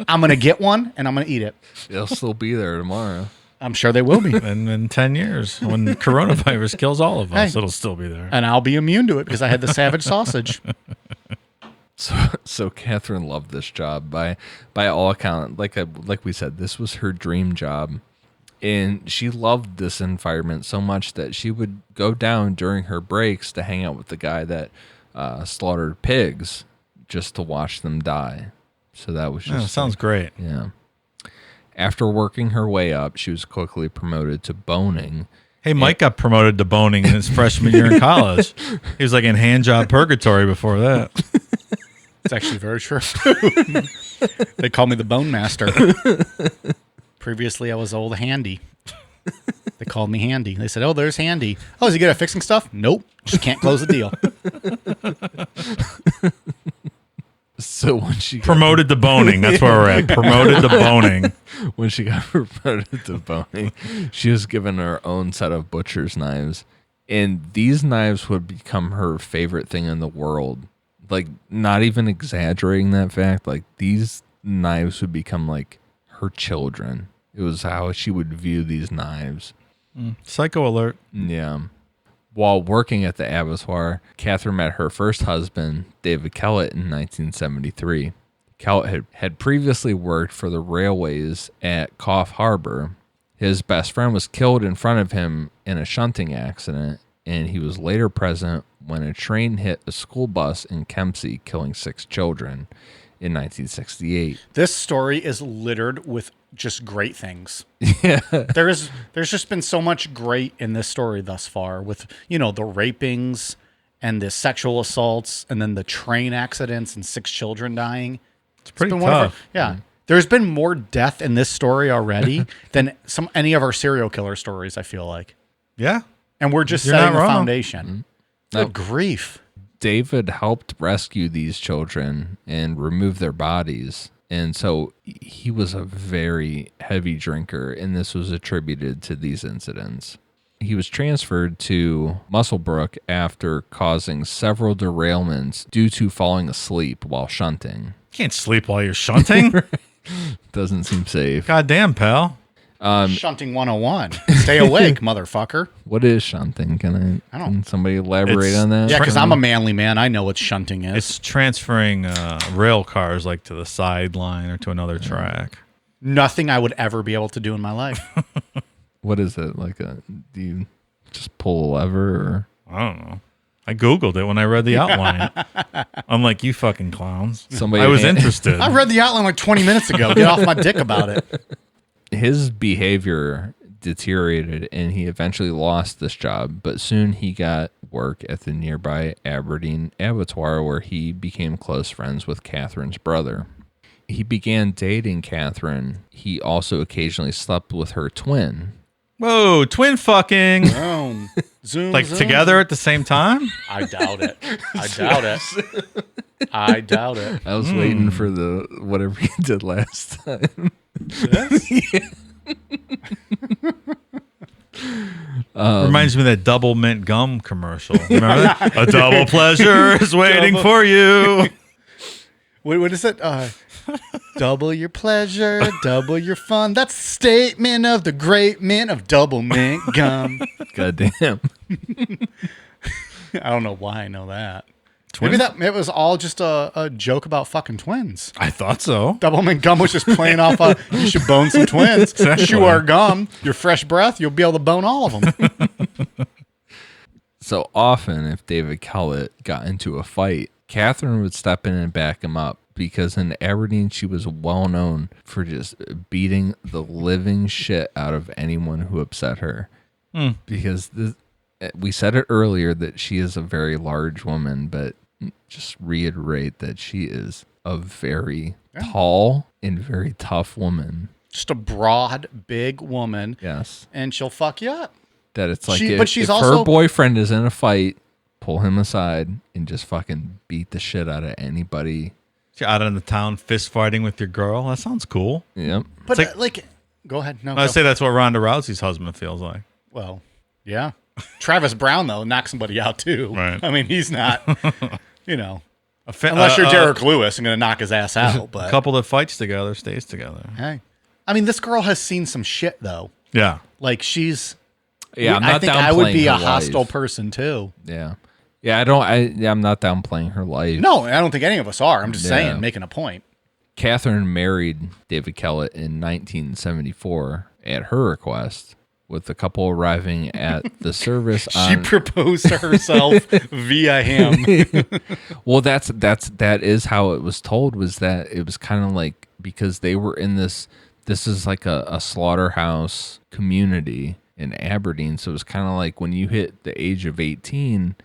Speaker 1: I'm going to get one, and I'm going to eat it.
Speaker 2: They'll still be there tomorrow.
Speaker 1: I'm sure they will be.
Speaker 3: And in 10 years, when the coronavirus kills all of us, it'll still be there.
Speaker 1: And I'll be immune to it because I had the Savage sausage.
Speaker 2: So Katherine loved this job by all accounts. Like we said, this was her dream job. And she loved this environment so much that she would go down during her breaks to hang out with the guy that slaughtered pigs just to watch them die. So that was just...
Speaker 3: sounds great.
Speaker 2: Yeah. After working her way up, she was quickly promoted to boning.
Speaker 3: Hey, Mike got promoted to boning in his freshman year in college. He was like in hand job purgatory before that.
Speaker 1: It's actually very true. They call me the Bone Master. Previously, I was old Handy. They called me Handy. They said, "Oh, there's Handy. Oh, is he good at fixing stuff? Nope. Just can't close the deal."
Speaker 2: So when she
Speaker 3: Promoted to boning. That's where we're at. Promoted to boning.
Speaker 2: when she got promoted to boning, she was given her own set of butcher's knives. And these knives would become her favorite thing in the world. Like, not even exaggerating that fact. Like, these knives would become like her children. It was how she would view these knives.
Speaker 3: Psycho alert.
Speaker 2: Yeah. While working at the abattoir, Katherine met her first husband, David Kellett, in 1973. Kellett had previously worked for the railways at Coff Harbor. His best friend was killed in front of him in a shunting accident, and he was later present when a train hit a school bus in Kempsey, killing 6 children in 1968.
Speaker 1: This story is littered with just great things.
Speaker 2: Yeah.
Speaker 1: There's just been so much great in this story thus far with, the rapings and the sexual assaults and then the train accidents and 6 children dying.
Speaker 3: It's pretty
Speaker 1: been
Speaker 3: tough.
Speaker 1: There's been more death in this story already than any of our serial killer stories, I feel like.
Speaker 3: Yeah.
Speaker 1: And we're just
Speaker 3: You're
Speaker 1: setting
Speaker 3: not
Speaker 1: the
Speaker 3: wrong.
Speaker 1: foundation. Good grief.
Speaker 2: David helped rescue these children and remove their bodies. And so he was a very heavy drinker, and this was attributed to these incidents. He was transferred to Musselbrook after causing several derailments due to falling asleep while shunting.
Speaker 3: You can't sleep while you're shunting.
Speaker 2: Doesn't seem safe.
Speaker 3: Goddamn, pal.
Speaker 1: Shunting 101. Stay awake, motherfucker.
Speaker 2: What is shunting? Can somebody elaborate on that?
Speaker 1: Yeah, because I'm a manly man. I know what shunting is.
Speaker 3: It's transferring rail cars like to the sideline or to another track.
Speaker 1: Nothing I would ever be able to do in my life.
Speaker 2: What is it? Do you just pull a lever or?
Speaker 3: I don't know. I Googled it when I read the outline. I'm like, you fucking clowns. I was interested.
Speaker 1: I read the outline like 20 minutes ago. Get off my dick about it.
Speaker 2: His behavior deteriorated and he eventually lost this job, but soon he got work at the nearby Aberdeen abattoir where he became close friends with Katherine's brother. He began dating Katherine. He also occasionally slept with her twin.
Speaker 3: Whoa, twin fucking.
Speaker 1: Zoom. Zoom.
Speaker 3: Like
Speaker 1: zoom.
Speaker 3: Together at the same time?
Speaker 1: I doubt it. I doubt it. I doubt it.
Speaker 2: I was waiting for the whatever he did last time.
Speaker 3: Reminds me of that double mint gum commercial. Remember that? A double pleasure is waiting for you.
Speaker 1: What is it? Double your pleasure, double your fun. That's the statement of the great mint of double mint gum.
Speaker 2: Goddamn.
Speaker 1: I don't know why I know that. Maybe it was all just a joke about fucking twins.
Speaker 3: I thought so.
Speaker 1: Double mint gum was just playing off you should bone some twins. Chew our gum, your fresh breath, you'll be able to bone all of them.
Speaker 2: So often, if David Kellett got into a fight, Katherine would step in and back him up because in Aberdeen, she was well known for just beating the living shit out of anyone who upset her. Because we said it earlier that she is a very large woman, but just reiterate that she is a very tall and very tough woman.
Speaker 1: Just a broad, big woman.
Speaker 2: Yes.
Speaker 1: And she'll fuck you up.
Speaker 2: That it's like
Speaker 1: she's
Speaker 2: if
Speaker 1: also
Speaker 2: her boyfriend is in a fight, pull him aside and just fucking beat the shit out of anybody.
Speaker 3: You're out in the town fist fighting with your girl. That sounds cool.
Speaker 2: Yep.
Speaker 1: But like, go ahead. No,
Speaker 3: I
Speaker 1: go.
Speaker 3: say that's what Ronda Rousey's husband feels like.
Speaker 1: Well, yeah. Travis Brown, though, knocks somebody out, too.
Speaker 3: Right.
Speaker 1: I mean, he's not, unless you're Derek Lewis, I'm going to knock his ass out. But
Speaker 3: a couple that fights together stays together.
Speaker 1: hey. I mean, this girl has seen some shit, though.
Speaker 3: Yeah.
Speaker 1: Like, she's...
Speaker 2: Yeah,
Speaker 1: I think I would be a
Speaker 2: her
Speaker 1: hostile
Speaker 2: life.
Speaker 1: person, too.
Speaker 2: Yeah. Yeah, I'm not downplaying her life.
Speaker 1: No, I don't think any of us are. I'm just saying, making a point.
Speaker 2: Katherine married David Kellett in 1974 at her request, with the couple arriving at the service
Speaker 1: She proposed to herself via him.
Speaker 2: Well, that is how it was told, was that it was kind of like, because they were in this is like a slaughterhouse community in Aberdeen, so it was kind of like when you hit the age of 18,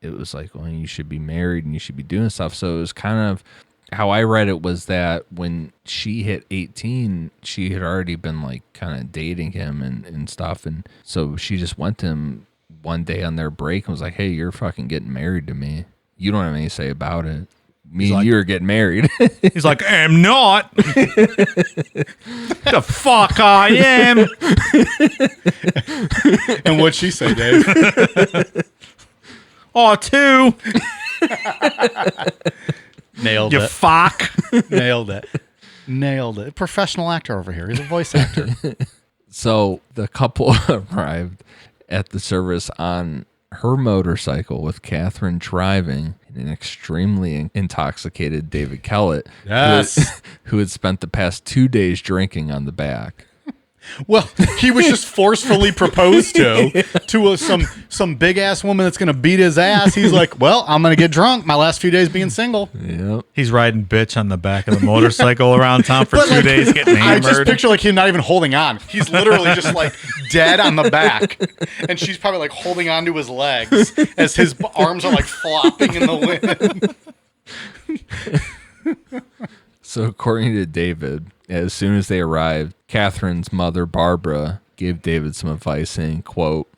Speaker 2: it was like, well, you should be married and you should be doing stuff. So it was kind of, how I read it was that when she hit 18, she had already been like kind of dating him and stuff. And so she just went to him one day on their break and was like, hey, you're fucking getting married to me. You don't have anything to say about it. Me and you are getting married.
Speaker 3: He's like, I'm not. The fuck I am.
Speaker 1: And what'd she say, Dave?
Speaker 3: Oh, two.
Speaker 1: Nailed
Speaker 3: You
Speaker 1: it.
Speaker 3: fuck.
Speaker 1: Nailed it. Professional actor over here. He's a voice actor.
Speaker 2: So the couple arrived at the service on her motorcycle with Katherine driving and an extremely intoxicated David Kellett,
Speaker 1: Yes.
Speaker 2: who had spent the past 2 days drinking on the back.
Speaker 1: Well, he was just forcefully proposed to some big ass woman that's gonna beat his ass. He's like, well, I'm gonna get drunk. My last few days being single.
Speaker 2: Yep.
Speaker 3: He's riding bitch on the back of the motorcycle around town for 2 days getting
Speaker 1: I
Speaker 3: hammered.
Speaker 1: just picture like him not even holding on. He's literally just like dead on the back, and she's probably like holding onto his legs as his arms are like flopping in the wind.
Speaker 2: So according to David, as soon as they arrived, Catherine's mother, Barbara, gave David some advice saying, quote,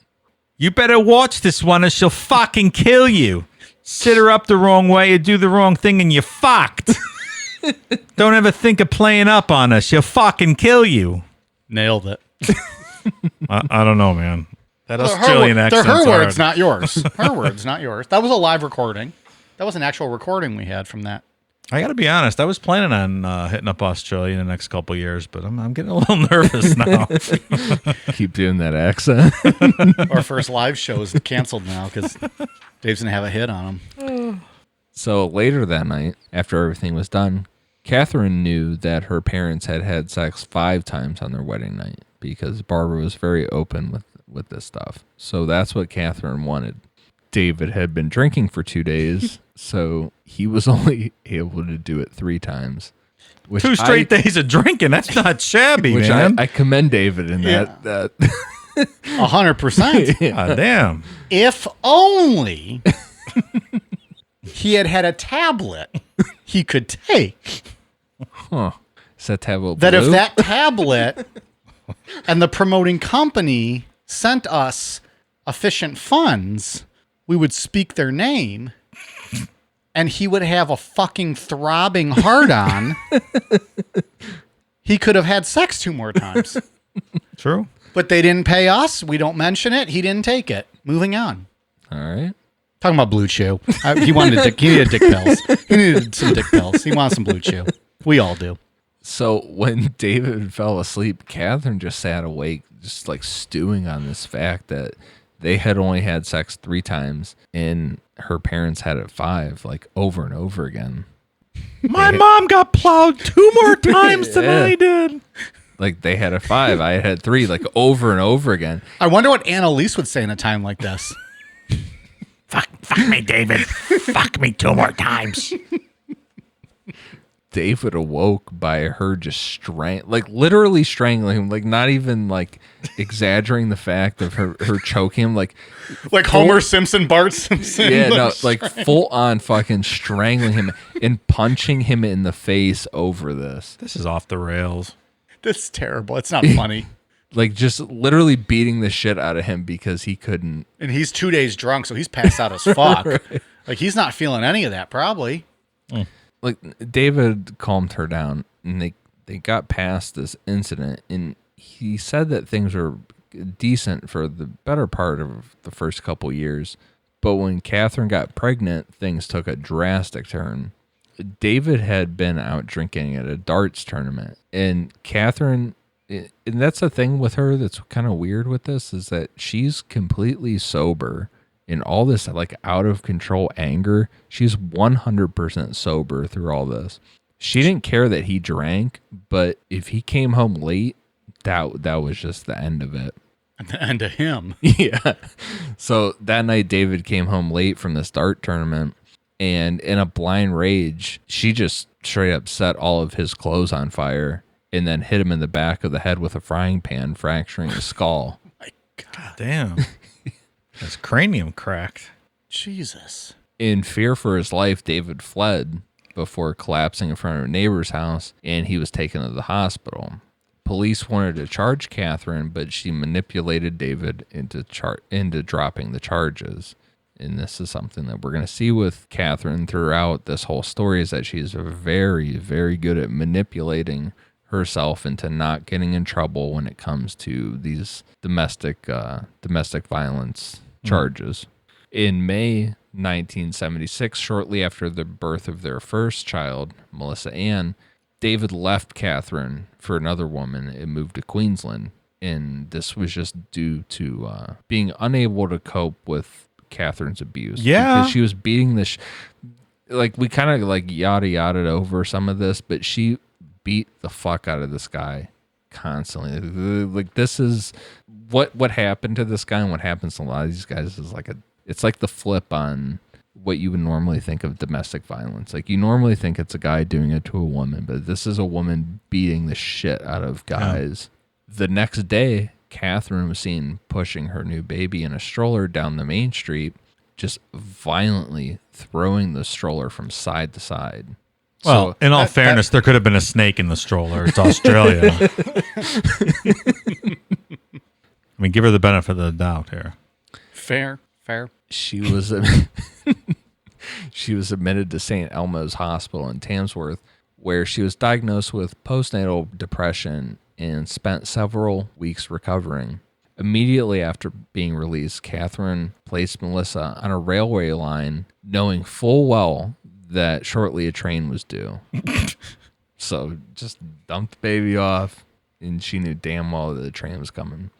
Speaker 3: You better watch this one or she'll fucking kill you. Sit her up the wrong way or do the wrong thing and you're fucked. Don't ever think of playing up on her. She'll fucking kill you.
Speaker 1: Nailed it.
Speaker 3: I don't know, man. That
Speaker 1: They're
Speaker 3: Australian accent's
Speaker 1: her
Speaker 3: hard.
Speaker 1: words, not yours. Her words, not yours. That was a live recording. That was an actual recording we had from that.
Speaker 3: I got to be honest. I was planning on hitting up Australia in the next couple of years, but I'm getting a little nervous now.
Speaker 2: keep doing that accent.
Speaker 1: Our first live show is canceled now because Dave's going to have a hit on him.
Speaker 2: So later that night, after everything was done, Katherine knew that her parents had had sex 5 times on their wedding night because Barbara was very open with this stuff. So that's what Katherine wanted. David had been drinking for 2 days, so he was only able to do it 3 times.
Speaker 3: 2 straight days of drinking. That's not shabby,
Speaker 2: which
Speaker 3: man.
Speaker 2: I commend David in that.
Speaker 1: 100%.
Speaker 3: God damn.
Speaker 1: If only he had a tablet he could take.
Speaker 2: Huh. Is that tablet
Speaker 1: That if
Speaker 2: blue?
Speaker 1: that tablet and the promoting company sent us efficient funds, we would speak their name and he would have a fucking throbbing hard-on. He could have had sex 2 more times.
Speaker 3: True.
Speaker 1: But they didn't pay us. We don't mention it. He didn't take it. Moving on.
Speaker 2: All right.
Speaker 1: Talking about Blue Chew. He needed dick pills. He needed some dick pills. He wants some Blue Chew. We all do.
Speaker 2: So when David fell asleep, Katherine just sat awake, just like stewing on this fact that they had only had sex 3 times and her parents had it 5, like over and over again.
Speaker 3: My mom got plowed 2 more times than I did.
Speaker 2: Like they had a 5, I had 3, like over and over again.
Speaker 1: I wonder what Annalise would say in a time like this.
Speaker 3: Fuck me, David. Fuck me 2 more times.
Speaker 2: David awoke by her just literally strangling him, like not even like exaggerating the fact of her choking him, like
Speaker 1: Homer Simpson, Bart Simpson.
Speaker 2: yeah, no, like full on fucking strangling him and punching him in the face over this.
Speaker 3: This is off the rails.
Speaker 1: This is terrible. It's not funny.
Speaker 2: Like just literally beating the shit out of him because he couldn't.
Speaker 1: And he's 2 days drunk, so he's passed out as fuck.
Speaker 2: Right.
Speaker 1: Like he's not feeling any of that, probably.
Speaker 2: Like David calmed her down, and they got past this incident, and he said that things were decent for the better part of the first couple years. But when Katherine got pregnant, things took a drastic turn. David had been out drinking at a darts tournament, and Katherine, and that's the thing with her that's kind of weird with this, is that she's completely sober in all this like out of control anger. She's 100% sober through all this. She didn't care that he drank, but if he came home late, that was just the end of it.
Speaker 1: At the end of him.
Speaker 2: Yeah. So that night, David came home late from this dart tournament, and in a blind rage, she just straight up set all of his clothes on fire and then hit him in the back of the head with a frying pan, fracturing his skull.
Speaker 1: My God.
Speaker 3: Damn. His cranium cracked.
Speaker 1: Jesus.
Speaker 2: In fear for his life, David fled before collapsing in front of a neighbor's house, and he was taken to the hospital. Police wanted to charge Katherine, but she manipulated David into dropping the charges. And this is something that we're going to see with Katherine throughout this whole story, is that she's very, very good at manipulating herself into not getting in trouble when it comes to these domestic violence charges. In May 1976, shortly after the birth of their first child, Melissa Ann, David left Katherine for another woman and moved to Queensland. And this was just due to being unable to cope with Katherine's abuse.
Speaker 3: Yeah.
Speaker 2: Because she was beating this. Like, we kind of like yada over some of this, but she beat the fuck out of this guy constantly. Like, this is what happened to this guy, and what happens to a lot of these guys is it's like the flip on what you would normally think of domestic violence. Like, you normally think it's a guy doing it to a woman, but this is a woman beating the shit out of guys. Yeah. The next day, Katherine was seen pushing her new baby in a stroller down the main street, just violently throwing the stroller from side to side.
Speaker 3: Well,
Speaker 2: So,
Speaker 3: in all fairness, there could have been a snake in the stroller. It's Australia. I mean, give her the benefit of the doubt here.
Speaker 1: Fair.
Speaker 2: she was she was admitted to St. Elmo's Hospital in Tamsworth, where she was diagnosed with postnatal depression and spent several weeks recovering. Immediately after being released, Katherine placed Melissa on a railway line, knowing full well that shortly a train was due. So just dumped the baby off, and she knew damn well that the train was coming.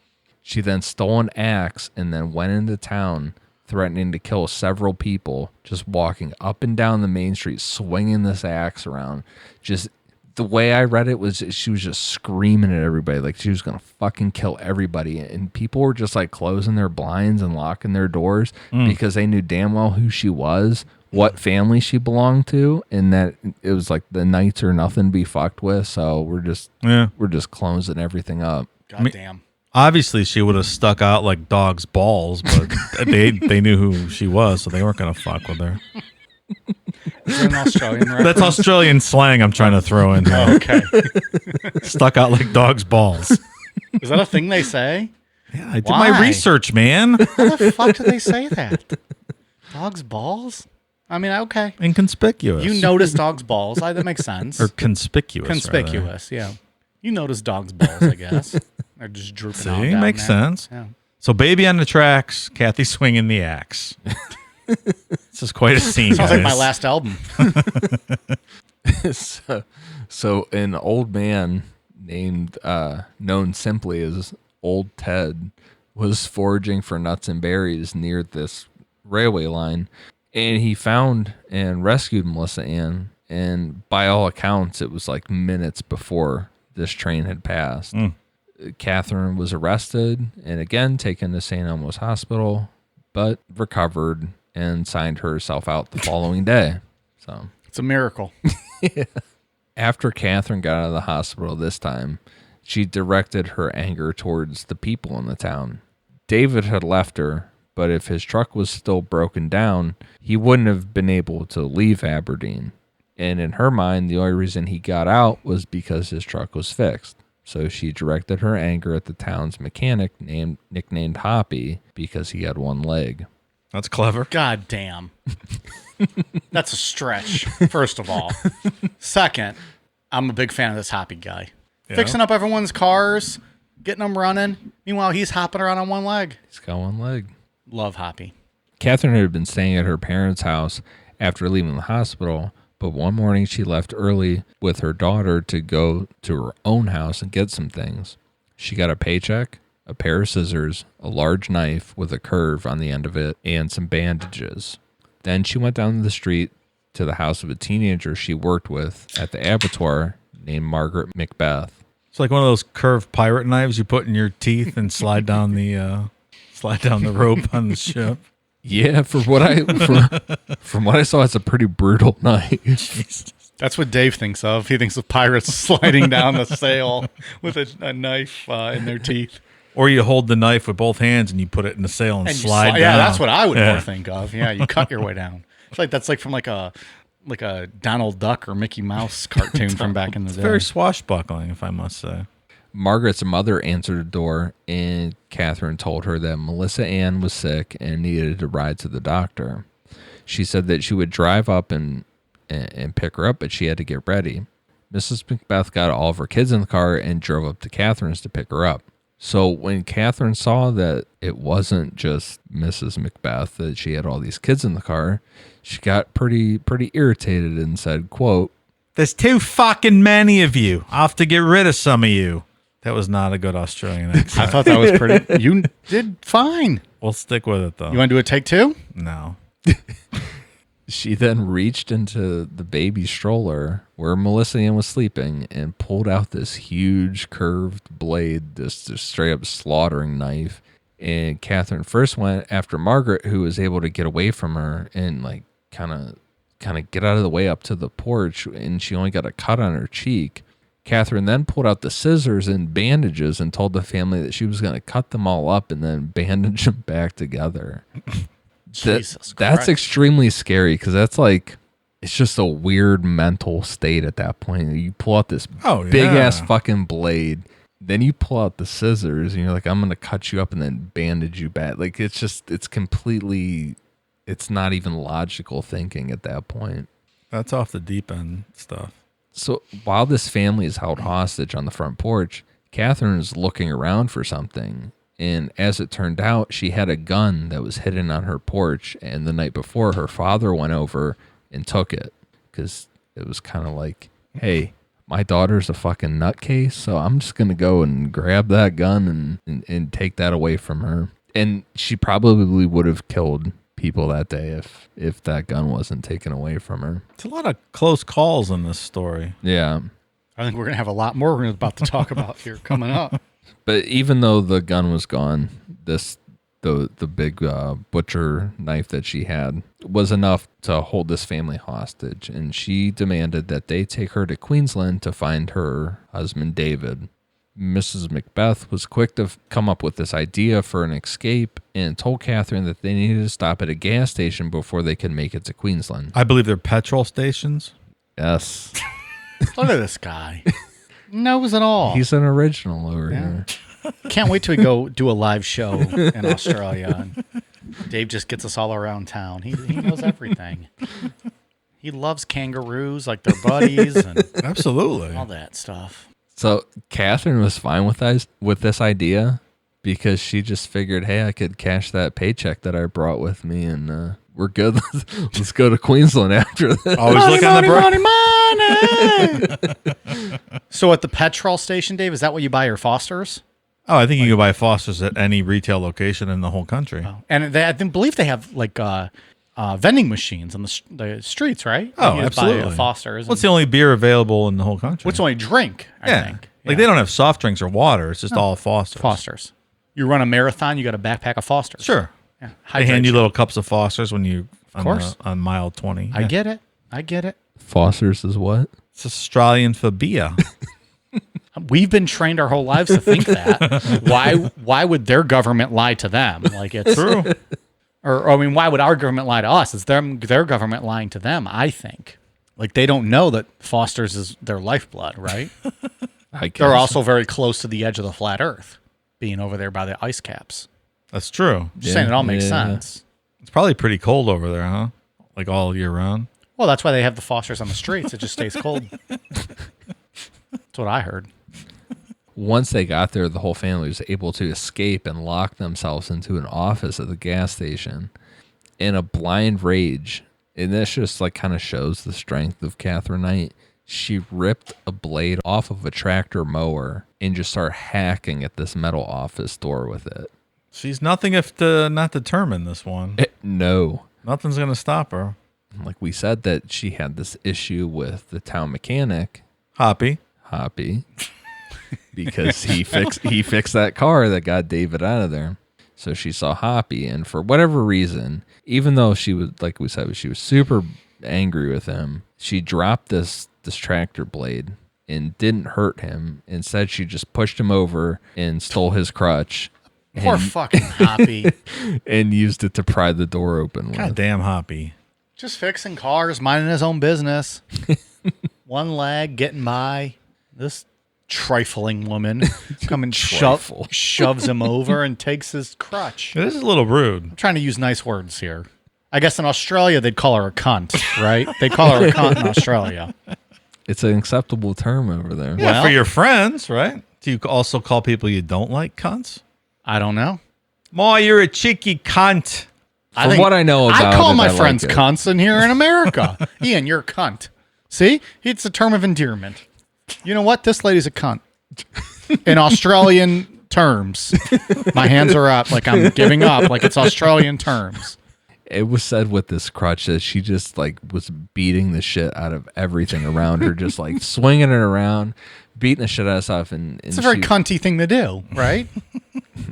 Speaker 2: She then stole an axe and then went into town, threatening to kill several people, just walking up and down the main street, swinging this axe around. Just the way I read it was she was just screaming at everybody like she was going to fucking kill everybody. And people were just like closing their blinds and locking their doors because they knew damn well who she was, what family she belonged to, and that it was like the Knights are nothing to be fucked with. So we're just closing everything up.
Speaker 1: Goddamn.
Speaker 3: Obviously, she would have stuck out like dog's balls, but they knew who she was, so they weren't going to fuck with her.
Speaker 1: Is there an Australian reference?
Speaker 3: That's Australian slang I'm trying to throw in there.
Speaker 1: Oh, okay.
Speaker 3: Stuck out like dog's balls.
Speaker 1: Is that a thing they say?
Speaker 3: Yeah, I did my research, man.
Speaker 1: How the fuck do they say that? Dog's balls? I mean, okay.
Speaker 3: Inconspicuous.
Speaker 1: You notice dog's balls. That makes sense.
Speaker 3: Or conspicuous.
Speaker 1: Conspicuous, yeah. You notice dog's balls, I guess. They're just drooping out.
Speaker 3: See, makes sense.
Speaker 1: Yeah.
Speaker 3: So, baby on the tracks, Kathy swinging the axe. This is quite a scene,
Speaker 1: Sounds
Speaker 3: guys.
Speaker 1: like my last album.
Speaker 2: So an old man named, known simply as Old Ted, was foraging for nuts and berries near this railway line, and he found and rescued Melissa Ann. And by all accounts, it was like minutes before this train had passed. Katherine was arrested and again taken to St. Elmo's Hospital, but recovered and signed herself out the following day. So
Speaker 1: It's a miracle.
Speaker 2: yeah. After Katherine got out of the hospital this time, she directed her anger towards the people in the town. David had left her, but if his truck was still broken down, he wouldn't have been able to leave Aberdeen. And in her mind, the only reason he got out was because his truck was fixed. So she directed her anger at the town's mechanic nicknamed Hoppy because he had one leg.
Speaker 3: That's clever.
Speaker 1: God damn. That's a stretch, first of all. Second, I'm a big fan of this Hoppy guy.
Speaker 3: Yeah.
Speaker 1: Fixing up everyone's cars, getting them running. Meanwhile, he's hopping around on one leg.
Speaker 2: He's got one leg.
Speaker 1: Love Hoppy.
Speaker 2: Katherine had been staying at her parents' house after leaving the hospital, but one morning she left early with her daughter to go to her own house and get some things. She got a paycheck, a pair of scissors, a large knife with a curve on the end of it, and some bandages. Then she went down the street to the house of a teenager she worked with at the abattoir named Margaret Macbeth.
Speaker 3: It's like one of those curved pirate knives you put in your teeth and slide down the rope on the ship.
Speaker 2: Yeah, from what I saw, it's a pretty brutal knife.
Speaker 1: That's what Dave thinks of. He thinks of pirates sliding down the sail with a knife in their teeth.
Speaker 3: Or you hold the knife with both hands and you put it in the sail and slide down.
Speaker 1: Yeah, that's what I would more think of. Yeah, you cut your way down. It's like that's like from like a Donald Duck or Mickey Mouse cartoon from back in the day.
Speaker 3: Very swashbuckling, if I must say.
Speaker 2: Margaret's mother answered the door, and Katherine told her that Melissa Ann was sick and needed a ride to the doctor. She said that she would drive up and pick her up, but she had to get ready. Mrs. Macbeth got all of her kids in the car and drove up to Katherine's to pick her up. So when Katherine saw that it wasn't just Mrs. Macbeth, that she had all these kids in the car, she got pretty irritated and said, quote,
Speaker 3: "There's too fucking many of you. I'll have to get rid of some of you." That was not a good Australian accent.
Speaker 1: I thought that was pretty. You did fine.
Speaker 3: We'll stick with it, though.
Speaker 1: You want to do a take two?
Speaker 3: No.
Speaker 2: She then reached into the baby stroller where Melissa Ann was sleeping and pulled out this huge curved blade, this straight up slaughtering knife. And Katherine first went after Margaret, who was able to get away from her and like kind of get out of the way up to the porch, and she only got a cut on her cheek. Katherine then pulled out the scissors and bandages and told the family that she was going to cut them all up and then bandage them back together.
Speaker 1: Jesus Christ.
Speaker 2: That's extremely scary because that's like, it's just a weird mental state at that point. You pull out this big ass fucking blade, then you pull out the scissors and you're like, I'm going to cut you up and then bandage you back. Like, it's completely, it's not even logical thinking at that point.
Speaker 3: That's off the deep end stuff.
Speaker 2: So while this family is held hostage on the front porch, Katherine is looking around for something. And as it turned out, she had a gun that was hidden on her porch. And the night before, her father went over and took it because it was kind of like, hey, my daughter's a fucking nutcase, so I'm just going to go and grab that gun and take that away from her. And she probably would have killed people that day if that gun wasn't taken away from her.
Speaker 3: It's a lot of close calls in this story.
Speaker 2: Yeah.
Speaker 1: I think we're going to have a lot more we're about to talk about here coming up.
Speaker 2: But even though the gun was gone, the big butcher knife that she had was enough to hold this family hostage, and she demanded that they take her to Queensland to find her husband David. Mrs. Macbeth was quick to come up with this idea for an escape and told Katherine that they needed to stop at a gas station before they could make it to Queensland.
Speaker 3: I believe they're petrol stations.
Speaker 2: Yes.
Speaker 1: Look at this guy. Knows it all.
Speaker 2: He's an original over here.
Speaker 1: Can't wait till we go do a live show in Australia. And Dave just gets us all around town. He knows everything. He loves kangaroos like they're buddies and
Speaker 3: Absolutely.
Speaker 1: all that stuff.
Speaker 2: So Katherine was fine with this idea because she just figured, hey, I could cash that paycheck that I brought with me and we're good. Let's go to Queensland after this.
Speaker 3: Always looking at the
Speaker 1: money. So at the petrol station, Dave, is that what you buy your Fosters?
Speaker 3: Oh, I think you can buy Fosters at any retail location in the whole country.
Speaker 1: Oh. And I believe they have like vending machines on the streets, right?
Speaker 3: Oh,
Speaker 1: you just
Speaker 3: absolutely.
Speaker 1: buy Fosters.
Speaker 3: What's the only beer available in the whole country?
Speaker 1: What's the only drink, I think.
Speaker 3: Like they don't have soft drinks or water. It's just all Fosters.
Speaker 1: Fosters. You run a marathon, you got a backpack of Fosters.
Speaker 3: Sure.
Speaker 1: Yeah.
Speaker 3: They hand you little cups of Fosters when you
Speaker 1: course.
Speaker 3: on mile 20.
Speaker 1: I get it.
Speaker 2: Foster's is what?
Speaker 3: It's Australian phobia.
Speaker 1: We've been trained our whole lives to think that. Why would their government lie to them? Like it's
Speaker 3: True.
Speaker 1: or I mean, why would our government lie to us? It's their government lying to them, I think. Like they don't know that Foster's is their lifeblood, right?
Speaker 2: I guess.
Speaker 1: They're also very close to the edge of the flat earth, being over there by the ice caps.
Speaker 3: That's true.
Speaker 1: Just saying it all makes sense.
Speaker 3: It's probably pretty cold over there, huh? Like all year round.
Speaker 1: Well, that's why they have the Fosters on the streets. It just stays cold. That's what I heard.
Speaker 2: Once they got there, the whole family was able to escape and lock themselves into an office at the gas station in a blind rage. And this just like kind of shows the strength of Katherine Knight. She ripped a blade off of a tractor mower and just started hacking at this metal office door with it.
Speaker 3: She's nothing if not determined, this one.
Speaker 2: No.
Speaker 3: Nothing's going to stop her.
Speaker 2: Like we said that she had this issue with the town mechanic,
Speaker 3: Hoppy.
Speaker 2: because he fixed that car that got David out of there. So she saw Hoppy, and for whatever reason, even though she was, like we said, she was super angry with him, she dropped this tractor blade and didn't hurt him. Instead, she just pushed him over and stole his crutch.
Speaker 1: Poor fucking Hoppy.
Speaker 2: And used it to pry the door open with.
Speaker 3: Goddamn Hoppy.
Speaker 1: Just fixing cars, minding his own business. One leg getting by. This trifling woman comes and shoves him over and takes his crutch.
Speaker 3: It is a little rude.
Speaker 1: I'm trying to use nice words here. I guess in Australia, they'd call her a cunt, right? They call her a cunt in Australia.
Speaker 2: It's an acceptable term over there.
Speaker 3: Yeah, for your friends, right? Do you also call people you don't like cunts?
Speaker 1: I don't know.
Speaker 3: Ma, you're a cheeky cunt.
Speaker 2: From what I know about
Speaker 1: I call
Speaker 2: it,
Speaker 1: my
Speaker 2: I
Speaker 1: friends
Speaker 2: like it.
Speaker 1: cunts in here in America. Ian, you're a cunt. See? It's a term of endearment. You know what? This lady's a cunt. In Australian terms. My hands are up like I'm giving up like it's Australian terms.
Speaker 2: It was said with this crutch that she just like was beating the shit out of everything around her, just like swinging it around, beating the shit out of stuff. And
Speaker 1: It's a very cunty thing to do, right?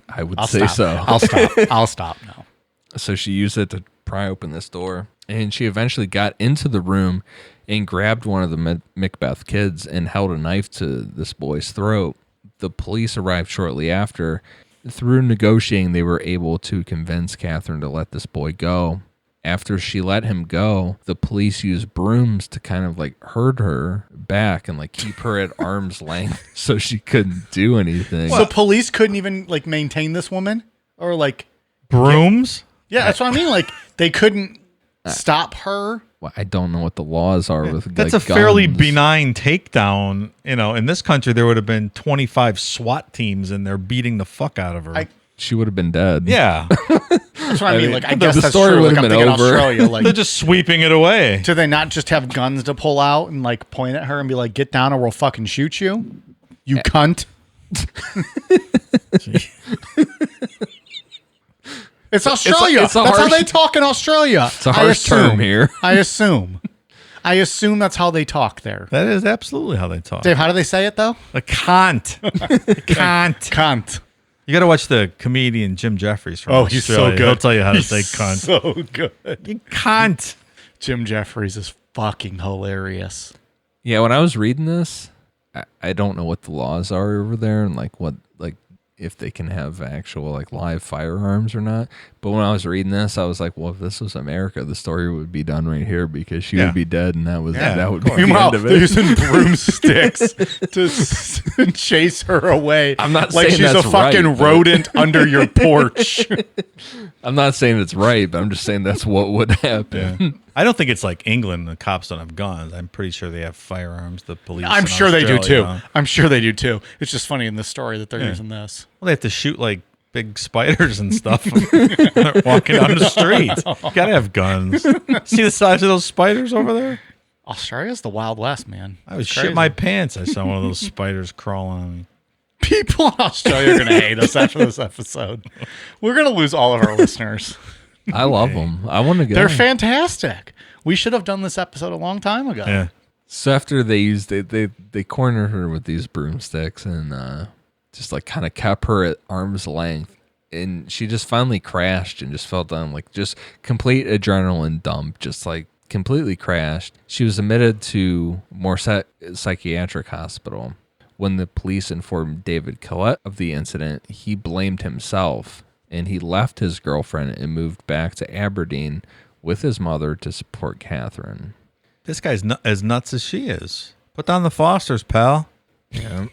Speaker 2: I would
Speaker 1: I'll
Speaker 2: say
Speaker 1: stop.
Speaker 2: so.
Speaker 1: I'll stop. I'll stop now.
Speaker 2: So she used it to pry open this door, and she eventually got into the room and grabbed one of the Macbeth kids and held a knife to this boy's throat. The police arrived shortly after. Through negotiating, they were able to convince Katherine to let this boy go. After she let him go, the police used brooms to kind of like herd her back and like keep her at arm's length so she couldn't do anything.
Speaker 1: So police couldn't even like maintain this woman? Or like
Speaker 3: Brooms?
Speaker 1: yeah, that's what I mean. Like they couldn't stop her.
Speaker 2: Well, I don't know what the laws are with
Speaker 3: That's
Speaker 2: like,
Speaker 3: a fairly
Speaker 2: guns.
Speaker 3: benign takedown. You know, in this country, there would have been 25 SWAT teams in there beating the fuck out of her.
Speaker 2: She would have been dead.
Speaker 3: yeah.
Speaker 1: That's what I mean. Like I
Speaker 2: the
Speaker 1: guess that's
Speaker 2: story
Speaker 1: true.
Speaker 2: would
Speaker 1: Like
Speaker 2: have
Speaker 1: I'm
Speaker 2: been
Speaker 1: thinking
Speaker 2: over.
Speaker 1: Australia. Like
Speaker 3: They're just sweeping it away.
Speaker 1: do they not just have guns to pull out and like point at her and be like, "Get down, or we'll fucking shoot you, you cunt." It's Australia.
Speaker 2: it's a
Speaker 1: That's how
Speaker 2: harsh-
Speaker 1: they talk in Australia.
Speaker 2: It's a harsh term here.
Speaker 1: I assume that's how they talk there.
Speaker 3: That is absolutely how they talk.
Speaker 1: Dave, how do they say it though?
Speaker 3: A cunt. Cunt.
Speaker 1: Cunt.
Speaker 3: You got to watch the comedian Jim Jeffries from
Speaker 1: Oh, he's so
Speaker 3: Australia.
Speaker 1: good.
Speaker 3: He'll tell you how to
Speaker 1: He's
Speaker 3: say cunt.
Speaker 1: So good.
Speaker 3: You cunt.
Speaker 1: Jim Jeffries is fucking hilarious.
Speaker 2: Yeah, when I was reading this, I don't know what the laws are over there and like what like if they can have actual like live firearms or not. But when I was reading this, I was like, well, if this was America, the story would be done right here because she
Speaker 3: Yeah.
Speaker 2: would be dead and that would be the
Speaker 1: Meanwhile,
Speaker 2: end of
Speaker 1: they're
Speaker 2: it.
Speaker 1: using broomsticks to chase her away.
Speaker 2: I'm not
Speaker 1: like
Speaker 2: saying
Speaker 1: she's a
Speaker 2: that's
Speaker 1: fucking
Speaker 2: right, but-
Speaker 1: rodent under your porch.
Speaker 2: I'm not saying it's right, but I'm just saying that's what would happen.
Speaker 3: I don't think it's like England. The cops don't have guns. I'm pretty sure they have firearms. The police.
Speaker 1: I'm
Speaker 3: in
Speaker 1: sure they do too.
Speaker 3: Australia.
Speaker 1: I'm sure they do too. It's just funny in this story that they're using this.
Speaker 3: Well, they have to shoot like big spiders and stuff They're walking down the street. You gotta have guns. See the size of those spiders over there?
Speaker 1: Australia's the Wild West, man.
Speaker 3: I would
Speaker 1: It's
Speaker 3: shit
Speaker 1: crazy.
Speaker 3: my pants. I saw one of those spiders crawling on me.
Speaker 1: People in Australia are going to hate us after this episode. We're going to lose all of our listeners.
Speaker 2: I love them. I want to go.
Speaker 1: They're fantastic. We should have done this episode a long time ago.
Speaker 3: Yeah.
Speaker 2: So after they cornered her with these broomsticks and just like kind of kept her at arm's length, and she just finally crashed and just fell down, like just complete adrenaline dump, just like completely crashed. She was admitted to more psychiatric hospital. When the police informed David Collette of the incident, he blamed himself, and he left his girlfriend and moved back to Aberdeen with his mother to support Katherine.
Speaker 3: This guy's as nuts as she is. Put down the Fosters, pal.
Speaker 2: Yeah.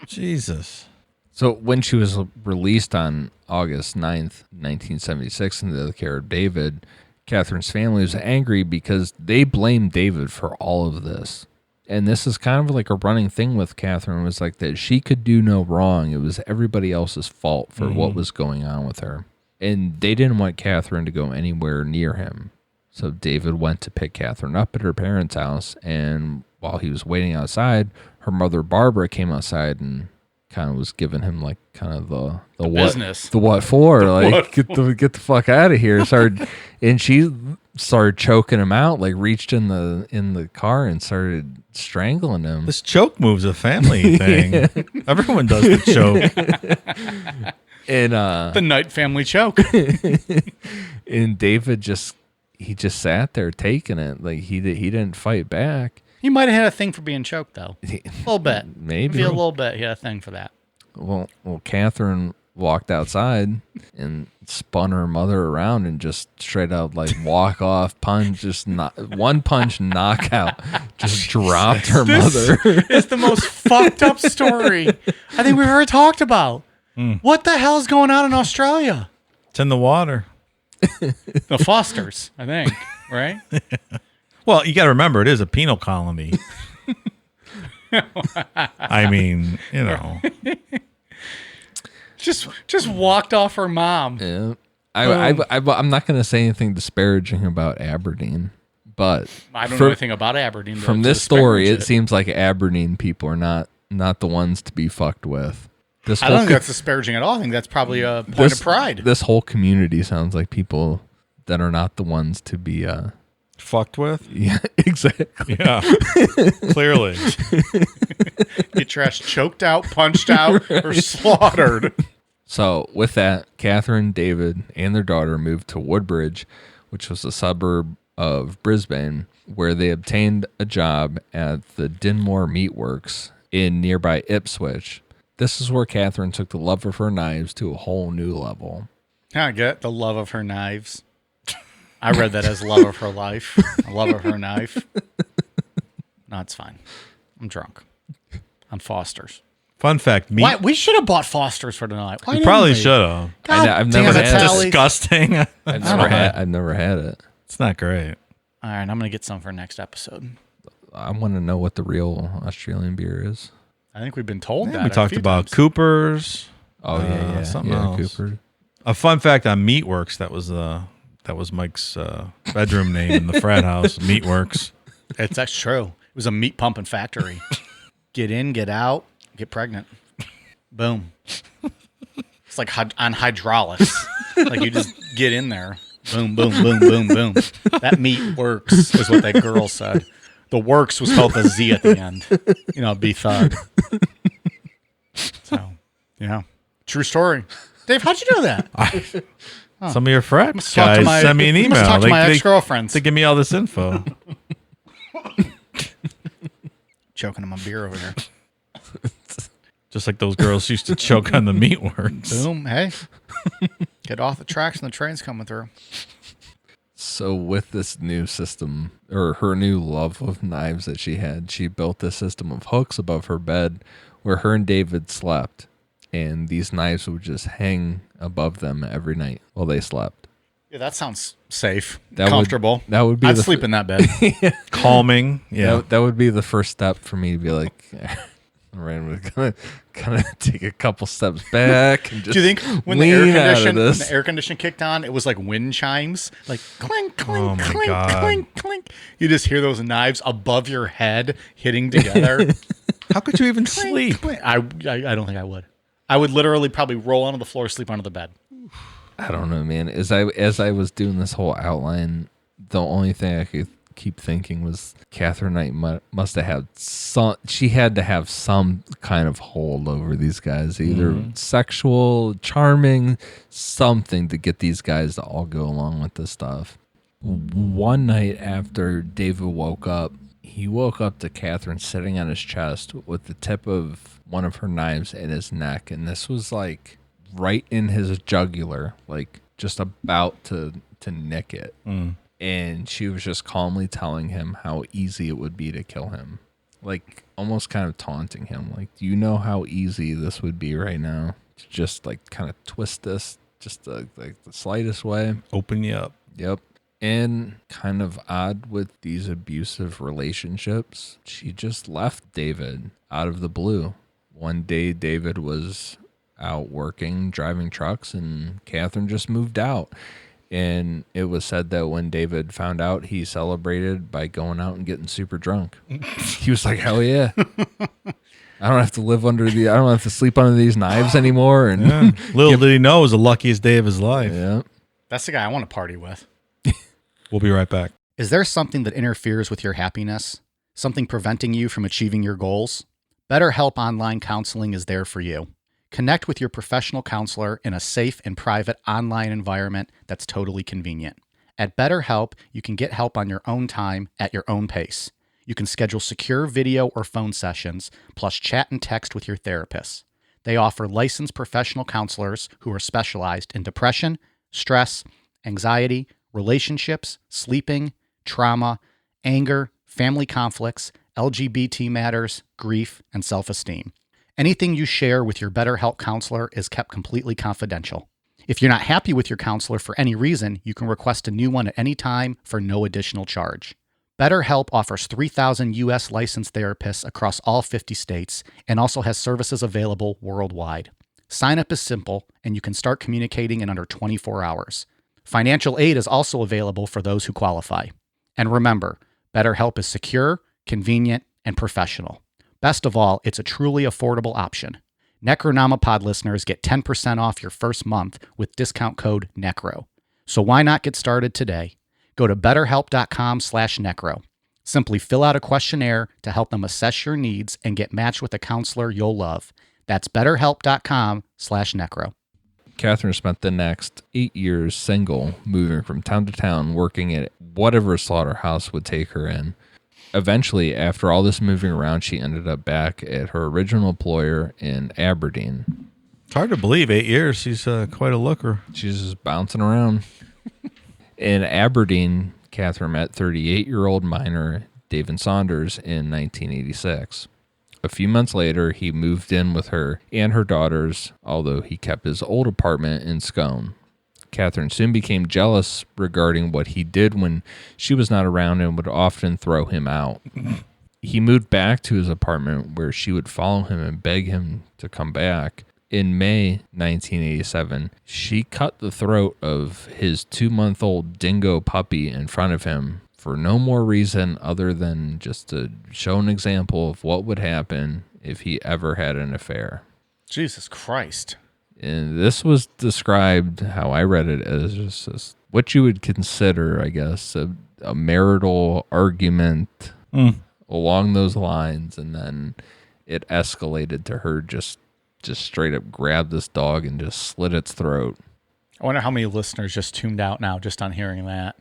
Speaker 3: Jesus.
Speaker 2: So when she was released on August 9th, 1976, into the care of David, Katherine's family was angry because they blamed David for all of this. And this is kind of like a running thing with Katherine, was like that she could do no wrong. It was everybody else's fault for what was going on with her. And they didn't want Katherine to go anywhere near him. So David went to pick Katherine up at her parents' house, and while he was waiting outside, her mother Barbara came outside and kind of was giving him like kind of the what
Speaker 1: business.
Speaker 2: The what for? Like
Speaker 3: what
Speaker 2: get the fuck out of here. And she started choking him out, like reached in the car and started strangling him.
Speaker 3: This choke move's a family thing. Everyone does the choke.
Speaker 2: And
Speaker 1: the Knight family choke.
Speaker 2: and David just sat there taking it. Like he didn't fight back.
Speaker 1: He might have had a thing for being choked, though. A little bit.
Speaker 2: Maybe
Speaker 1: a little bit. He had a thing for that.
Speaker 2: Well, Katherine walked outside and spun her mother around and just straight out like walk off punch, one punch knockout, just dropped her mother.
Speaker 1: It's the most fucked up story I think we've ever talked about. What the hell is going on in Australia?
Speaker 3: It's in the water.
Speaker 1: The Fosters, I think, right?
Speaker 3: Well, you got to remember, it is a penal colony. I mean, you know.
Speaker 1: Just walked off her mom.
Speaker 2: Yeah. I'm not going to say anything disparaging about Aberdeen, but
Speaker 1: I don't know anything about Aberdeen.
Speaker 2: From this story, it seems like Aberdeen people are not the ones to be fucked with.
Speaker 1: I don't think that's disparaging at all. I think that's probably a point of pride.
Speaker 2: This whole community sounds like people that are not the ones to be
Speaker 3: fucked with.
Speaker 2: Yeah, exactly.
Speaker 3: Yeah, clearly.
Speaker 1: Get your ass choked out, punched out, or slaughtered.
Speaker 2: So with that, Katherine, David, and their daughter moved to Woodbridge, which was a suburb of Brisbane, where they obtained a job at the Dinmore Meat Works in nearby Ipswich. This is where Katherine took the love of her knives to a whole new level.
Speaker 1: I get the love of her knives. I read that as love of her life. A love of her knife. No, it's fine. I'm drunk. On Foster's.
Speaker 3: Fun fact.
Speaker 1: Why? We should have bought Foster's for tonight. Why
Speaker 3: we probably should have.
Speaker 2: I've never had it.
Speaker 3: It's disgusting.
Speaker 2: I've never had it.
Speaker 3: It's not great.
Speaker 1: All right, I'm going to get some for next episode.
Speaker 2: I want to know what the real Australian beer is.
Speaker 1: I think we've been told that.
Speaker 3: We talked about
Speaker 1: times.
Speaker 3: Cooper's.
Speaker 2: Oh, yeah.
Speaker 3: Something
Speaker 2: yeah,
Speaker 3: else.
Speaker 2: Cooper.
Speaker 3: A fun fact on Meatworks, that was Mike's bedroom name in the frat house, Meatworks.
Speaker 1: That's true. It was a meat pumping factory. Get in, get out, get pregnant. Boom. It's like on hydraulics. Like you just get in there. Boom, boom, boom, boom, boom. That meat works, is what that girl said. The works was spelled with a Z at the end. You know, be thug. So, yeah. True story. Dave, how'd you know that?
Speaker 3: Some of your frats guys send me an email.
Speaker 1: Must talk to my ex-girlfriends.
Speaker 3: They give me all this info.
Speaker 1: Choking on my beer over here.
Speaker 3: Just like those girls used to choke on the Meatworks.
Speaker 1: Boom. Hey. Get off the tracks and the train's coming through.
Speaker 2: So with this new system, or her new love of knives that she had, she built a system of hooks above her bed where her and David slept. And these knives would just hang above them every night while they slept.
Speaker 1: Yeah, that sounds safe, comfortable.
Speaker 2: That would be.
Speaker 1: I'd sleep in that bed.
Speaker 3: Calming. Yeah,
Speaker 2: that would be the first step for me to be like, I'm gonna kind of take a couple steps back. And just
Speaker 1: do you think when the air condition kicked on, it was like wind chimes, like clink, clink, clink, clink, clink? You just hear those knives above your head hitting together.
Speaker 3: How could you even sleep?
Speaker 1: Clink. I don't think I would. I would literally probably roll onto the floor, sleep under the bed.
Speaker 2: I don't know, man. As I was doing this whole outline, the only thing I could keep thinking was Katherine Knight must have had she had to have some kind of hold over these guys, either sexual, charming, something to get these guys to all go along with this stuff. One night after David woke up, he woke up to Katherine sitting on his chest with the tip of one of her knives in his neck. And this was like right in his jugular, like just about to nick it. And she was just calmly telling him how easy it would be to kill him. Like almost kind of taunting him. Like, do you know how easy this would be right now? To just like kind of twist this just like the slightest way.
Speaker 3: Open you up.
Speaker 2: Yep. And kind of odd with these abusive relationships, she just left David out of the blue. One day David was out working, driving trucks, and Katherine just moved out. And it was said that when David found out, he celebrated by going out and getting super drunk. He was like, hell yeah. I don't have to I don't have to sleep under these knives anymore. And
Speaker 3: Little did he know it was the luckiest day of his life.
Speaker 2: yeah.
Speaker 1: That's the guy I want to party with.
Speaker 3: We'll be right back.
Speaker 1: Is there something that interferes with your happiness? Something preventing you from achieving your goals? BetterHelp Online Counseling is there for you. Connect with your professional counselor in a safe and private online environment that's totally convenient. At BetterHelp, you can get help on your own time at your own pace. You can schedule secure video or phone sessions, plus chat and text with your therapist. They offer licensed professional counselors who are specialized in depression, stress, anxiety, relationships, sleeping, trauma, anger, family conflicts, LGBT matters, grief, and self-esteem. Anything you share with your BetterHelp counselor is kept completely confidential. If you're not happy with your counselor for any reason, you can request a new one at any time for no additional charge. BetterHelp offers 3,000 U.S. licensed therapists across all 50 states and also has services available worldwide. Sign up is simple, and you can start communicating in under 24 hours. Financial aid is also available for those who qualify. And remember, BetterHelp is secure, convenient, and professional. Best of all, it's a truly affordable option. Necronomipod listeners get 10% off your first month with discount code NECRO. So why not get started today? Go to betterhelp.com/necro. Simply fill out a questionnaire to help them assess your needs and get matched with a counselor you'll love. That's betterhelp.com/necro.
Speaker 2: Katherine spent the next 8 years single, moving from town to town, working at whatever slaughterhouse would take her in. Eventually, after all this moving around, she ended up back at her original employer in Aberdeen.
Speaker 3: It's hard to believe. 8 years. She's quite a looker.
Speaker 2: She's just bouncing around. In Aberdeen, Katherine met 38-year-old miner David Saunders in 1986. A few months later, he moved in with her and her daughters, although he kept his old apartment in Scone. Katherine soon became jealous regarding what he did when she was not around and would often throw him out. He moved back to his apartment where she would follow him and beg him to come back. In May 1987, she cut the throat of his 2-month-old dingo puppy in front of him for no more reason other than just to show an example of what would happen if he ever had an affair.
Speaker 1: Jesus Christ.
Speaker 2: And this was described, how I read it, as just what you would consider, I guess, a marital argument along those lines. And then it escalated to her just straight up grab this dog and just slit its throat.
Speaker 1: I wonder how many listeners just tuned out now just on hearing that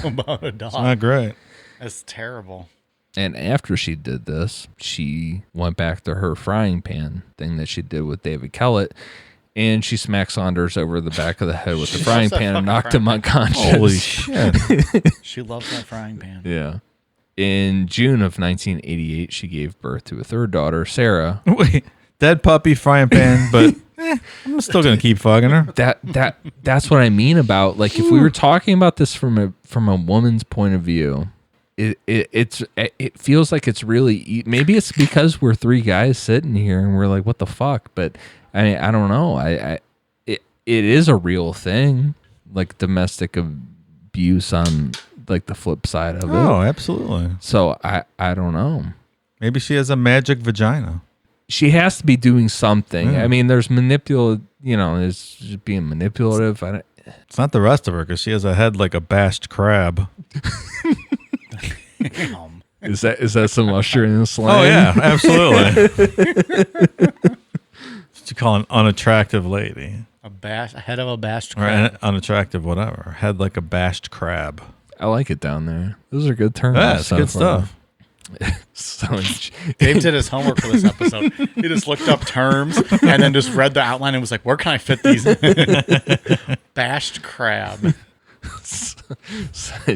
Speaker 1: about a dog.
Speaker 3: It's not great.
Speaker 1: That's terrible.
Speaker 2: And after she did this, she went back to her frying pan thing that she did with David Kellett, and she smacked Saunders over the back of the head with the frying pan and knocked him unconscious.
Speaker 3: Holy shit.
Speaker 1: She loves that frying pan.
Speaker 2: Yeah. In June of 1988, she gave birth to a third daughter, Sarah.
Speaker 3: Wait, dead puppy, frying pan, but I'm still going to keep fucking her.
Speaker 2: That's what I mean about, like, if we were talking about this from a woman's point of view, it feels like it's really, maybe it's because we're three guys sitting here and we're like, what the fuck? But I don't know. It is a real thing, like domestic abuse on like the flip side of it.
Speaker 3: Oh, absolutely.
Speaker 2: So I don't know.
Speaker 3: Maybe she has a magic vagina.
Speaker 2: She has to be doing something. I mean, there's there's just being manipulative.
Speaker 3: It's not the rest of her because she has a head like a bashed crab.
Speaker 2: Is that some Australian slang?
Speaker 3: Oh yeah, absolutely. What you call an unattractive lady?
Speaker 1: A A head of a bashed
Speaker 3: Or
Speaker 1: crab.
Speaker 3: unattractive, whatever. Head like a bashed crab.
Speaker 2: I like it down there. Those are good terms.
Speaker 3: Yeah, it's
Speaker 2: so
Speaker 3: good
Speaker 2: far.
Speaker 3: stuff.
Speaker 2: So
Speaker 1: Dave did his homework for this episode. He just looked up terms and then just read the outline and was like, where can I fit these in? Bashed crab.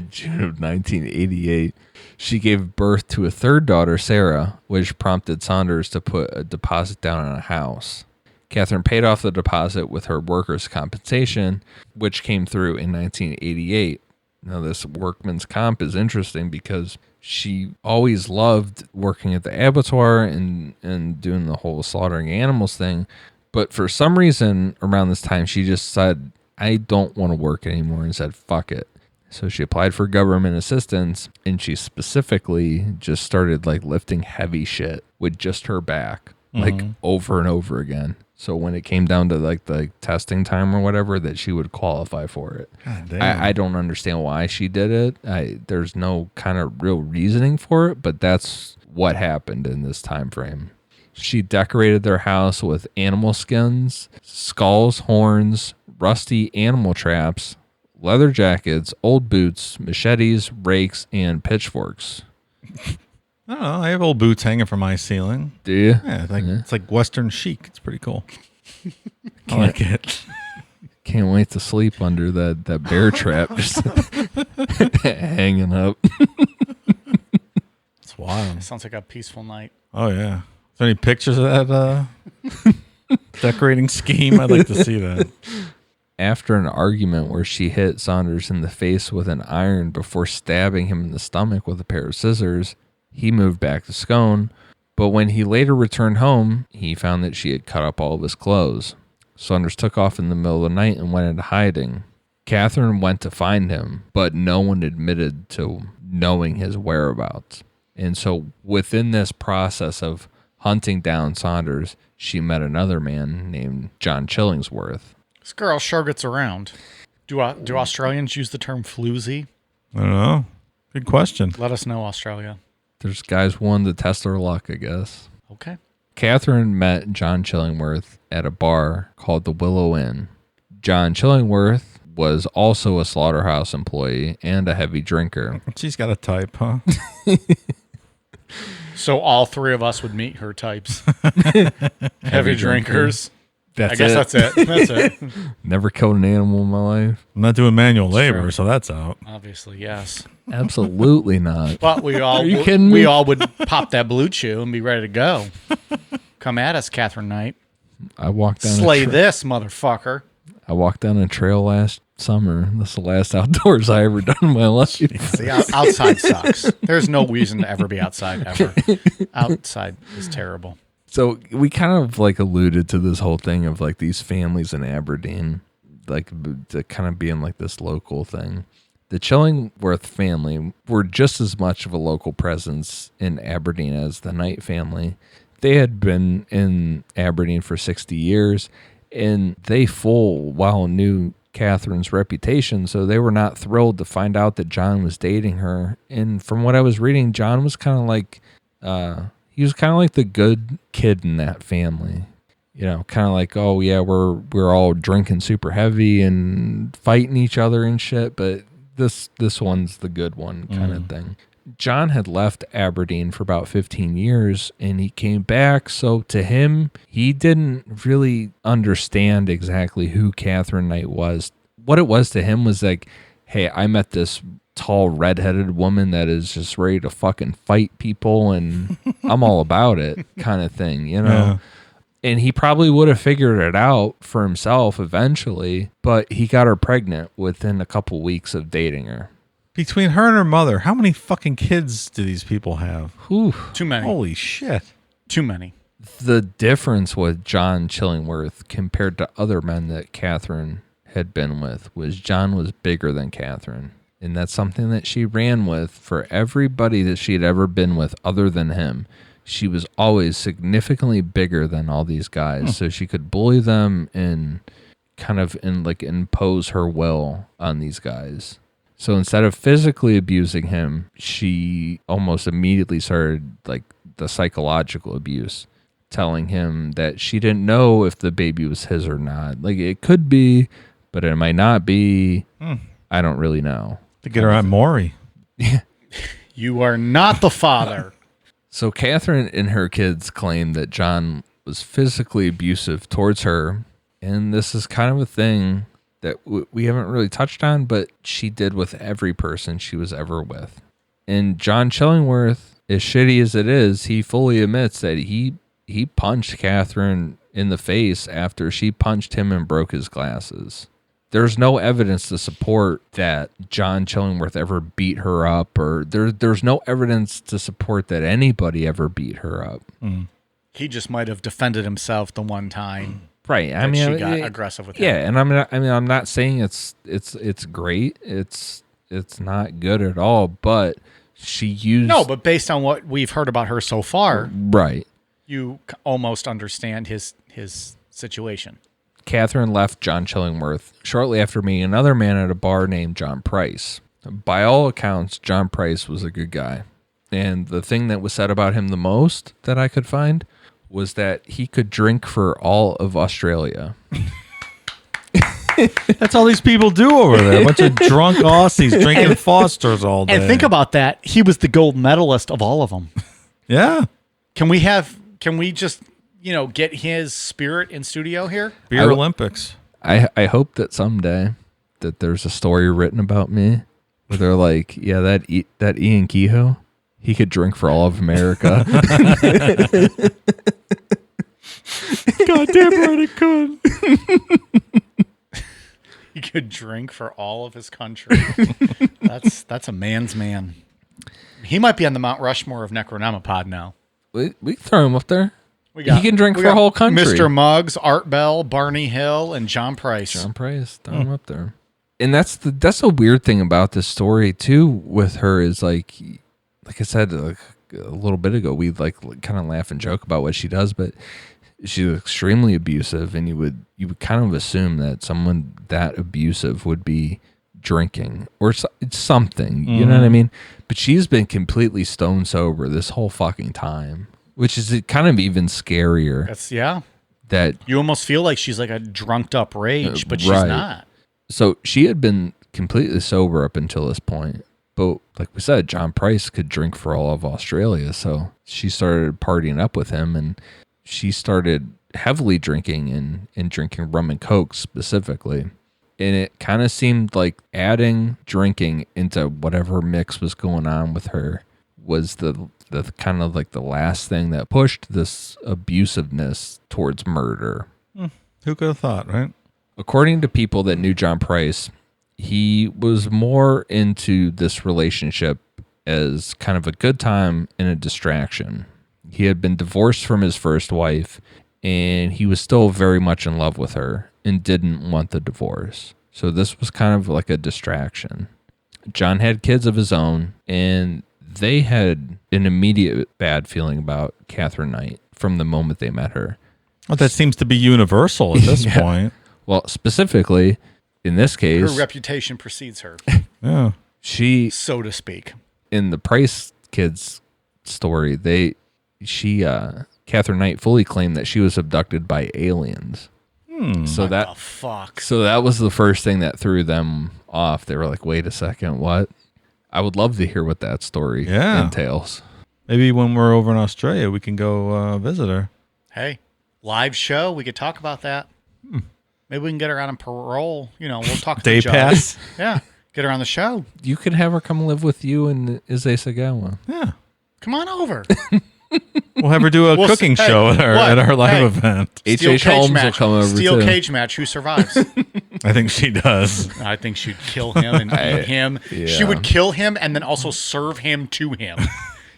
Speaker 2: June of 1988, she gave birth to a third daughter, Sarah, which prompted Saunders to put a deposit down on a house. Katherine paid off the deposit with her workers' compensation, which came through in 1988. Now, this workman's comp is interesting because she always loved working at the abattoir and doing the whole slaughtering animals thing. But for some reason, around this time, she just said, I don't want to work anymore, and said, fuck it. So she applied for government assistance, and she specifically just started like lifting heavy shit with just her back, like over and over again. So when it came down to like the testing time or whatever, that she would qualify for it.
Speaker 3: God damn.
Speaker 2: I don't understand why she did it. There's no kind of real reasoning for it, but that's what happened in this time frame. She decorated their house with animal skins, skulls, horns, rusty animal traps, leather jackets, old boots, machetes, rakes, and pitchforks.
Speaker 3: I don't know. I have old boots hanging from my ceiling.
Speaker 2: Do you?
Speaker 3: Yeah, it's like Western chic. It's pretty cool. I like it.
Speaker 2: Can't wait to sleep under that bear trap just hanging up.
Speaker 3: It's wild.
Speaker 1: Sounds like a peaceful night.
Speaker 3: Oh, yeah. Is there any pictures of that decorating scheme? I'd like to see that.
Speaker 2: After an argument where she hit Saunders in the face with an iron before stabbing him in the stomach with a pair of scissors, he moved back to Scone, but when he later returned home, he found that she had cut up all of his clothes. Saunders took off in the middle of the night and went into hiding. Katherine went to find him, but no one admitted to knowing his whereabouts. And so within this process of hunting down Saunders, she met another man named John Chillingsworth.
Speaker 1: This girl sure gets around. Do Australians use the term floozy?
Speaker 3: I don't know. Good question.
Speaker 1: Let us know, Australia.
Speaker 2: There's guys willing to test their luck, I guess.
Speaker 1: Okay.
Speaker 2: Katherine met John Chillingworth at a bar called the Willow Inn. John Chillingworth was also a slaughterhouse employee and a heavy drinker.
Speaker 3: She's got a type, huh?
Speaker 1: So all three of us would meet her types. Heavy drinkers.
Speaker 2: That's
Speaker 1: I guess that's it. That's it.
Speaker 2: Never killed an animal in my life.
Speaker 3: I'm not doing manual labor,
Speaker 1: true.
Speaker 3: so that's out.
Speaker 1: Obviously, yes.
Speaker 2: Absolutely not.
Speaker 1: But we all
Speaker 2: Are you kidding me?
Speaker 1: we all would pop that blue chew and be ready to go. Come at us, Katherine Knight.
Speaker 2: I walked down
Speaker 1: Slay this, motherfucker.
Speaker 2: I walked down a trail last summer. That's the last outdoors I ever done in my life.
Speaker 1: See, outside sucks. There's no reason to ever be outside ever. Outside is terrible.
Speaker 2: So we kind of like alluded to this whole thing of like these families in Aberdeen, like to kind of being like this local thing. The Chillingworth family were just as much of a local presence in Aberdeen as the Knight family. They had been in Aberdeen for 60 years, and they full well knew Katherine's reputation, so they were not thrilled to find out that John was dating her. And from what I was reading, John was kind of like, he was kind of like the good kid in that family. You know, kind of like, oh yeah, we're all drinking super heavy and fighting each other and shit, but this one's the good one kind of thing. John had left Aberdeen for about 15 years and he came back. So to him, he didn't really understand exactly who Katherine Knight was. What it was to him was like, hey, I met this tall redheaded woman that is just ready to fucking fight people and I'm all about it kind of thing, you know?
Speaker 3: Yeah.
Speaker 2: And he probably would have figured it out for himself eventually, but he got her pregnant within a couple weeks of dating her.
Speaker 3: Between her and her mother, how many fucking kids do these people have?
Speaker 2: Whew.
Speaker 1: Too many.
Speaker 3: Holy shit.
Speaker 1: Too many.
Speaker 2: The difference with John Chillingworth compared to other men that Katherine had been with was John was bigger than Katherine. And that's something that she ran with for everybody that she had ever been with other than him. She was always significantly bigger than all these guys. So she could bully them and kind of impose her will on these guys. So instead of physically abusing him, she almost immediately started like the psychological abuse. telling him that she didn't know if the baby was his or not. Like, it could be, but it might not be. I don't really know.
Speaker 3: To get her at Maury.
Speaker 1: You are not the father.
Speaker 2: So Catherine and her kids claim that John was physically abusive towards her. And this is kind of a thing that we haven't really touched on, but she did with every person she was ever with. And John Chillingworth, as shitty as it is, he fully admits that he punched Catherine in the face after she punched him and broke his glasses. There's no evidence to support that John Chillingworth ever beat her up, or there's no evidence to support that anybody ever beat her up.
Speaker 1: He just might have defended himself the one time.
Speaker 2: Right. I
Speaker 1: that
Speaker 2: mean,
Speaker 1: she got aggressive with him.
Speaker 2: Yeah, and I'm not saying it's great. It's not good at all, but she used
Speaker 1: but based on what we've heard about her so far,
Speaker 2: right.
Speaker 1: You almost understand his situation.
Speaker 2: Catherine left John Chillingworth shortly after meeting another man at a bar named John Price. By all accounts, John Price was a good guy. And the thing that was said about him the most that I could find was that he could drink for all of Australia.
Speaker 3: That's all these people do over there. A bunch of drunk Aussies drinking Fosters all day.
Speaker 1: And think about that. He was the gold medalist of all of them.
Speaker 3: Yeah.
Speaker 1: Can we just, get his spirit in studio here?
Speaker 3: Beer Olympics.
Speaker 2: I hope that someday that there's a story written about me where they're like, yeah, that Ian Kehoe, he could drink for all of America.
Speaker 1: Goddamn right it could. He could drink for all of his country. That's a man's man. He might be on the Mount Rushmore of Necronomipod now.
Speaker 2: We can throw him up there.
Speaker 1: He
Speaker 2: can drink for a whole country.
Speaker 1: Mr. Muggs, Art Bell, Barney Hill, and John Price.
Speaker 2: John Price, throw him up there. And that's the weird thing about this story too with her is like I said a little bit ago, we kind of laugh and joke about what she does, but she's extremely abusive, and you would kind of assume that someone that abusive would be drinking or something, you know what I mean? But she's been completely stone sober this whole fucking time, which is kind of even scarier. That
Speaker 1: you almost feel like she's like a drunked up rage, but she's not.
Speaker 2: So she had been completely sober up until this point. But like we said, John Price could drink for all of Australia. So she started partying up with him, and she started heavily drinking and drinking rum and coke specifically. And it kind of seemed like adding drinking into whatever mix was going on with her was the kind of like the last thing that pushed this abusiveness towards murder.
Speaker 3: Who could have thought, right?
Speaker 2: According to people that knew John Price, he was more into this relationship as kind of a good time and a distraction. He had been divorced from his first wife, and he was still very much in love with her and didn't want the divorce. So this was kind of like a distraction. John had kids of his own, and they had an immediate bad feeling about Katherine Knight from the moment they met her.
Speaker 3: Well, that seems to be universal at this point.
Speaker 2: Well, specifically, in this case,
Speaker 1: her reputation precedes her.
Speaker 3: Yeah.
Speaker 2: She,
Speaker 1: so to speak.
Speaker 2: In the Price kids story, Katherine Knight fully claimed that she was abducted by aliens. So
Speaker 1: what the fuck?
Speaker 2: So that was the first thing that threw them off. They were like, wait a second, what? I would love to hear what that story entails.
Speaker 3: Maybe when we're over in Australia, we can go visit her.
Speaker 1: Hey, live show. We could talk about that. Maybe we can get her on parole. We'll talk to
Speaker 3: Day
Speaker 1: the judge.
Speaker 3: pass.
Speaker 1: Yeah. Get her on the show.
Speaker 2: You could have her come live with you in Izayasagawa.
Speaker 3: Yeah.
Speaker 1: Come on over.
Speaker 3: We'll have her do a cooking show at our live event.
Speaker 2: H.H. Holmes will come over
Speaker 1: Steel
Speaker 2: too.
Speaker 1: cage match. Who survives?
Speaker 3: I think she does.
Speaker 1: I think she'd kill him and eat him.
Speaker 2: Yeah.
Speaker 1: She would kill him and then also serve him to him.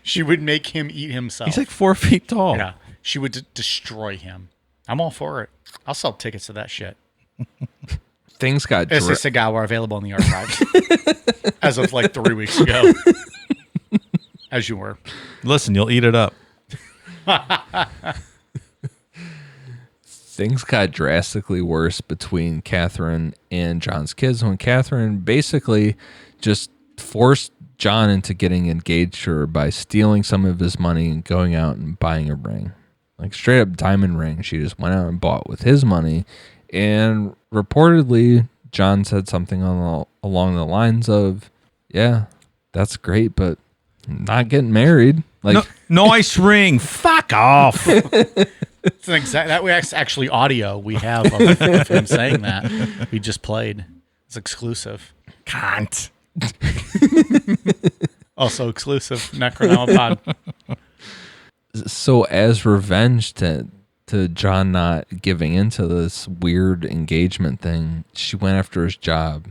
Speaker 1: She would make him eat himself.
Speaker 3: He's like 4 feet tall.
Speaker 1: Yeah. She would destroy him. I'm all for it. I'll sell tickets to that shit.
Speaker 2: Things got
Speaker 1: Sagawa available in the archives as of like 3 weeks ago. As you were.
Speaker 3: Listen, you'll eat it up.
Speaker 2: Things got drastically worse between Catherine and John's kids when Catherine basically just forced John into getting engaged to her by stealing some of his money and going out and buying a ring. like straight up diamond ring. She just went out and bought with his money. And reportedly, John said something along the lines of, yeah, that's great, but not getting married. Like,
Speaker 3: no ice ring. Fuck off.
Speaker 1: It's an that was actually audio we have of him saying that. We just played. It's exclusive.
Speaker 3: Can't.
Speaker 1: Also exclusive. Necronomapod.
Speaker 2: So as revenge to John not giving into this weird engagement thing, she went after his job.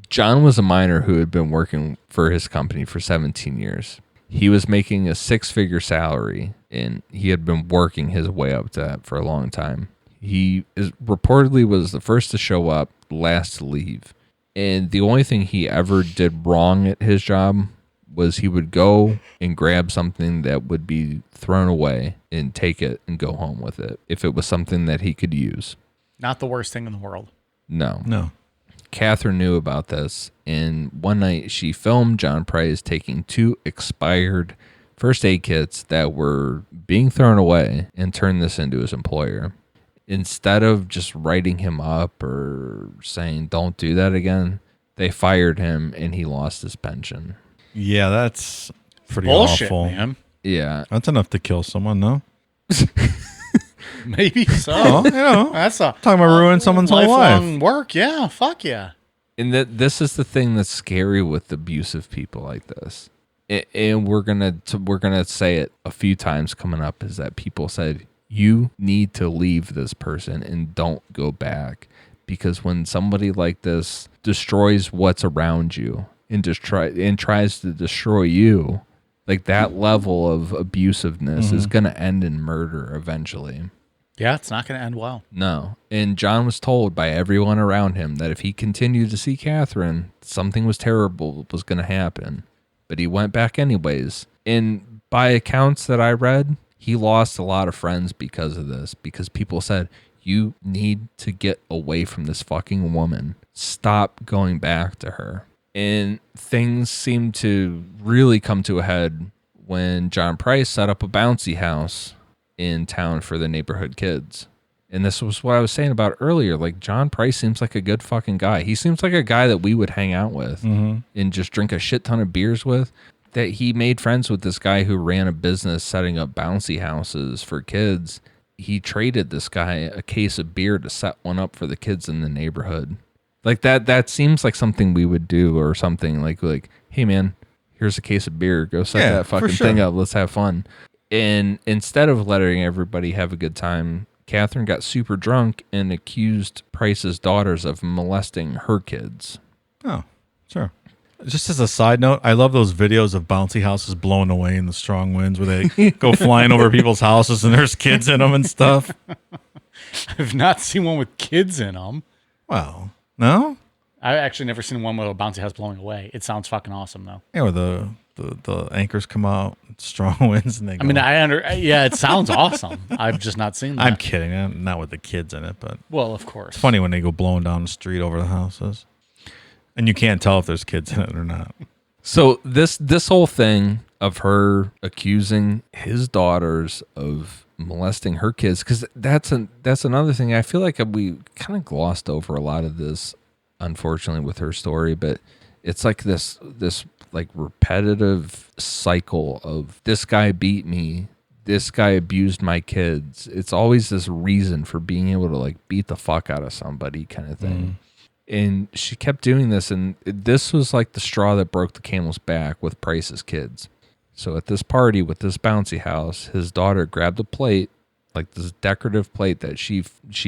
Speaker 2: John was a miner who had been working for his company for 17 years. He was making a 6-figure salary, and he had been working his way up to that for a long time. He reportedly was the first to show up, last to leave. And the only thing he ever did wrong at his job was he would go and grab something that would be thrown away and take it and go home with it if it was something that he could use.
Speaker 1: Not the worst thing in the world.
Speaker 2: No. Katherine knew about this, and one night she filmed John Price taking 2 expired first aid kits that were being thrown away and turned this into his employer. Instead of just writing him up or saying, don't do that again, they fired him and he lost his pension.
Speaker 3: Yeah, that's pretty
Speaker 1: Bullshit,
Speaker 3: awful.
Speaker 1: Man.
Speaker 2: Yeah.
Speaker 3: That's enough to kill someone, no?
Speaker 1: Maybe so.
Speaker 3: Oh,
Speaker 1: That's a
Speaker 3: talking about ruining someone's whole
Speaker 1: lifelong
Speaker 3: life.
Speaker 1: work. Yeah, fuck yeah.
Speaker 2: And this is the thing that's scary with abusive people like this. And we're gonna say it a few times coming up, is that people said, you need to leave this person and don't go back. Because when somebody like this destroys what's around you and tries to destroy you, like that level of abusiveness is going to end in murder eventually.
Speaker 1: Yeah, it's not going to end well.
Speaker 2: No. And John was told by everyone around him that if he continued to see Katherine, something was terrible was going to happen. But he went back anyways. And by accounts that I read, he lost a lot of friends because of this, because people said, you need to get away from this fucking woman. Stop going back to her. And things seemed to really come to a head when John Price set up a bouncy house in town for the neighborhood kids. And this was what I was saying about earlier. Like, John Price seems like a good fucking guy. He seems like a guy that we would hang out with and just drink a shit ton of beers with. That he made friends with this guy who ran a business setting up bouncy houses for kids. He traded this guy a case of beer to set one up for the kids in the neighborhood. Like that seems like something we would do, or something like, hey man, here's a case of beer. Go set that fucking thing up. Let's have fun. And instead of letting everybody have a good time, Katherine got super drunk and accused Price's daughters of molesting her kids.
Speaker 3: Oh, sure. Just as a side note, I love those videos of bouncy houses blown away in the strong winds where they go flying over people's houses and there's kids in them and stuff.
Speaker 1: I've not seen one with kids in them.
Speaker 3: Well, no?
Speaker 1: I've actually never seen one with a bouncy house blowing away. It sounds fucking awesome, though.
Speaker 3: Yeah, where the anchors come out, strong winds, and they go.
Speaker 1: I mean, yeah, it sounds awesome. I've just not seen that.
Speaker 3: I'm kidding. Not with the kids in it, but.
Speaker 1: Well, of course.
Speaker 3: It's funny when they go blowing down the street over the houses. And you can't tell if there's kids in it or not.
Speaker 2: So this whole thing of her accusing his daughters of molesting her kids, because that's another thing. I feel like we kind of glossed over a lot of this, unfortunately, with her story. But it's like this like repetitive cycle of, this guy beat me, this guy abused my kids. It's always this reason for being able to like beat the fuck out of somebody, kind of thing. And she kept doing this, and this was like the straw that broke the camel's back with Price's kids. So at this party with this bouncy house, his daughter grabbed a plate, like this decorative plate that she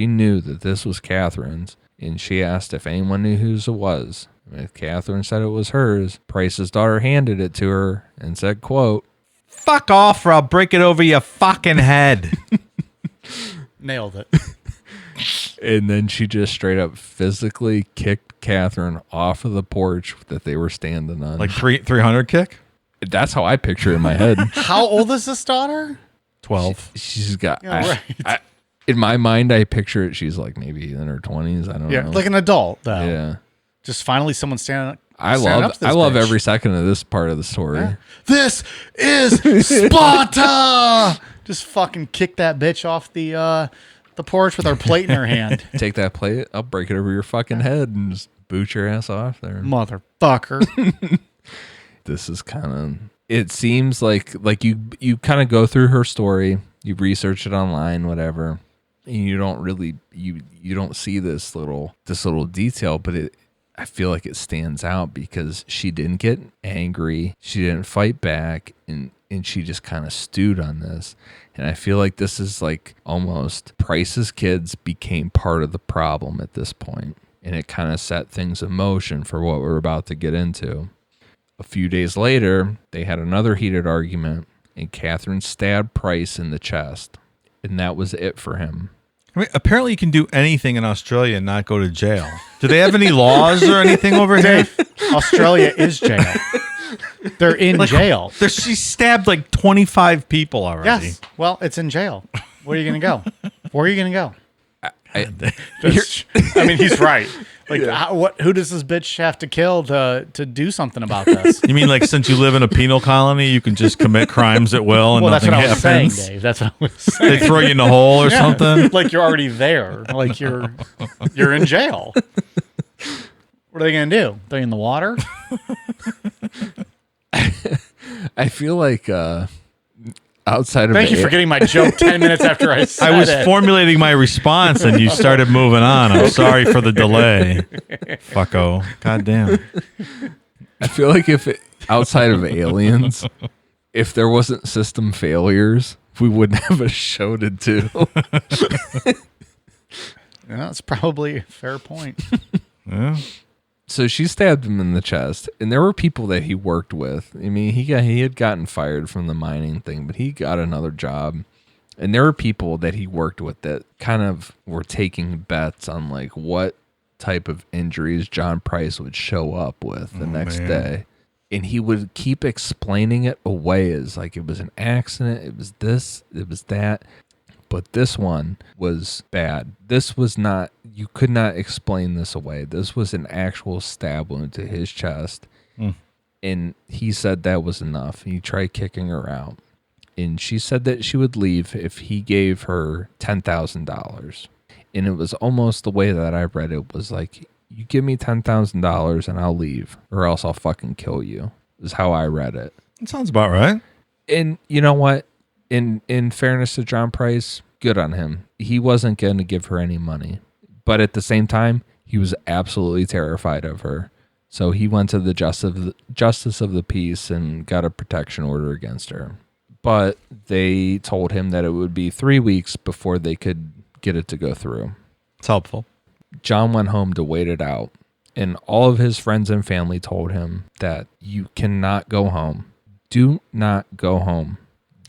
Speaker 2: knew that this was Katherine's, and she asked if anyone knew whose it was. And if Katherine said it was hers, Price's daughter handed it to her and said, quote,
Speaker 3: "Fuck off or I'll break it over your fucking head."
Speaker 1: Nailed it.
Speaker 2: And then she just straight up physically kicked Katherine off of the porch that they were standing on.
Speaker 3: Like 300 kick?
Speaker 2: That's how I picture it in my head.
Speaker 1: How old is this daughter?
Speaker 3: 12.
Speaker 2: She's got,
Speaker 1: Yeah, right.
Speaker 2: in my mind, I picture it. She's like maybe in her 20s. I don't know.
Speaker 1: Like an adult, though.
Speaker 2: Yeah.
Speaker 1: Just finally someone standing.
Speaker 2: I love
Speaker 1: bitch.
Speaker 2: every second of this part of the story.
Speaker 1: Yeah. This is Sparta. Just fucking kick that bitch off the porch with her plate in her hand.
Speaker 2: Take that plate, I'll break it over your fucking head and just boot your ass off there.
Speaker 1: Motherfucker.
Speaker 2: This is kind of, it seems like you kind of go through her story, you research it online, whatever, and you don't really, you don't see this little detail, but I feel like it stands out because she didn't get angry, she didn't fight back, and she just kind of stewed on this. And I feel like this is like almost Price's kids became part of the problem at this point, and it kind of set things in motion for what we're about to get into. A few days later, they had another heated argument, and Katherine stabbed Price in the chest, and that was it for him.
Speaker 3: I mean, apparently you can do anything in Australia and not go to jail. Do they have any laws or anything over here?
Speaker 1: Australia is jail. They're in jail.
Speaker 3: She stabbed like 25 people already.
Speaker 1: Yes. Well, it's in jail. Where are you going to go? Where are you going to go? I mean, he's right. Like, who does this bitch have to kill to do something about this?
Speaker 3: You mean like since you live in a penal colony, you can just commit crimes at will and
Speaker 1: well, that's
Speaker 3: nothing
Speaker 1: what I was
Speaker 3: happens?
Speaker 1: saying, Dave. That's what I was saying.
Speaker 3: They throw you in a hole or something?
Speaker 1: Like you're already there. Like you're in jail. What are they going to do? Throw you in the water?
Speaker 2: I feel like outside of
Speaker 1: Thank you for getting my joke 10 minutes after I said it.
Speaker 3: I was formulating my response and you started moving on. I'm sorry for the delay. Fucko. God damn.
Speaker 2: I feel like outside of aliens, if there wasn't system failures, we wouldn't have a show to do.
Speaker 1: That's probably a fair point.
Speaker 3: Yeah.
Speaker 2: So she stabbed him in the chest, and there were people that he worked with. I mean, he had gotten fired from the mining thing, but he got another job. And there were people that he worked with that kind of were taking bets on like what type of injuries John Price would show up with the next day. And he would keep explaining it away as like it was an accident, it was this, it was that. But this one was bad. This was not, you could not explain this away. This was an actual stab wound to his chest. And he said that was enough. He tried kicking her out. And she said that she would leave if he gave her $10,000. And it was almost the way that I read it was like, you give me $10,000 and I'll leave, or else I'll fucking kill you, is how I read it.
Speaker 3: That sounds about right.
Speaker 2: And you know what? In fairness to John Price, good on him. He wasn't going to give her any money. But at the same time, he was absolutely terrified of her. So he went to the justice of the peace and got a protection order against her. But they told him that it would be 3 weeks before they could get it to go through.
Speaker 3: It's helpful.
Speaker 2: John went home to wait it out. And all of his friends and family told him that you cannot go home. Do not go home.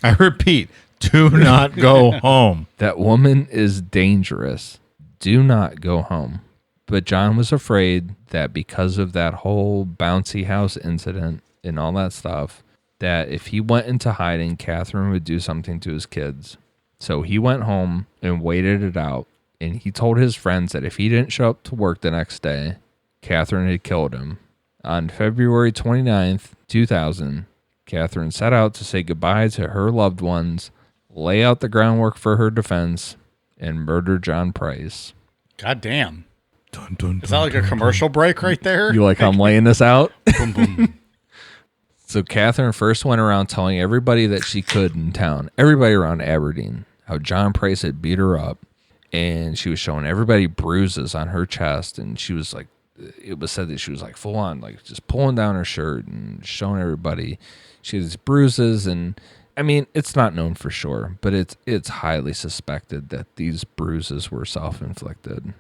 Speaker 3: I repeat, do not go home.
Speaker 2: That woman is dangerous. Do not go home. But John was afraid that because of that whole bouncy house incident and all that stuff, that if he went into hiding, Katherine would do something to his kids. So he went home and waited it out. And he told his friends that if he didn't show up to work the next day, Katherine had killed him. On February 29th, 2000, Katherine set out to say goodbye to her loved ones, lay out the groundwork for her defense, and murder John Price.
Speaker 1: God damn.
Speaker 3: Dun, dun,
Speaker 1: Is that like a commercial break right there?
Speaker 2: You like how I'm laying this out?
Speaker 1: Boom, boom.
Speaker 2: So Katherine first went around telling everybody that she could in town, everybody around Aberdeen, how John Price had beat her up. And she was showing everybody bruises on her chest. And she was like, it was said that she was like full on, like just pulling down her shirt and showing everybody she had these bruises. And I mean, it's not known for sure, but it's highly suspected that these bruises were self-inflicted.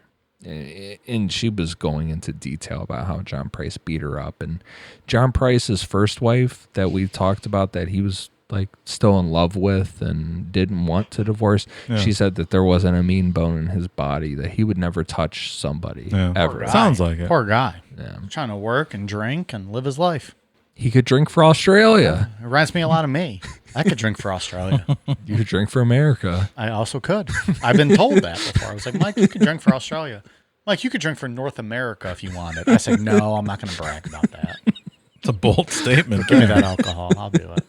Speaker 2: And she was going into detail about how John Price beat her up. And John Price's first wife that we talked about that he was like still in love with and didn't want to divorce, she said that there wasn't a mean bone in his body, that he would never touch somebody ever.
Speaker 3: Sounds like it.
Speaker 1: Poor guy.
Speaker 2: Yeah.
Speaker 1: Trying to work and drink and live his life.
Speaker 2: He could drink for Australia.
Speaker 1: It reminds me a lot of me. I could drink for Australia.
Speaker 2: You could drink for America.
Speaker 1: I also could. I've been told that before. I was like, Mike, you could drink for Australia. Mike, you could drink for North America if you wanted. I said, no, I'm not going to brag about that.
Speaker 3: It's a bold statement.
Speaker 1: Give me that alcohol. I'll do it.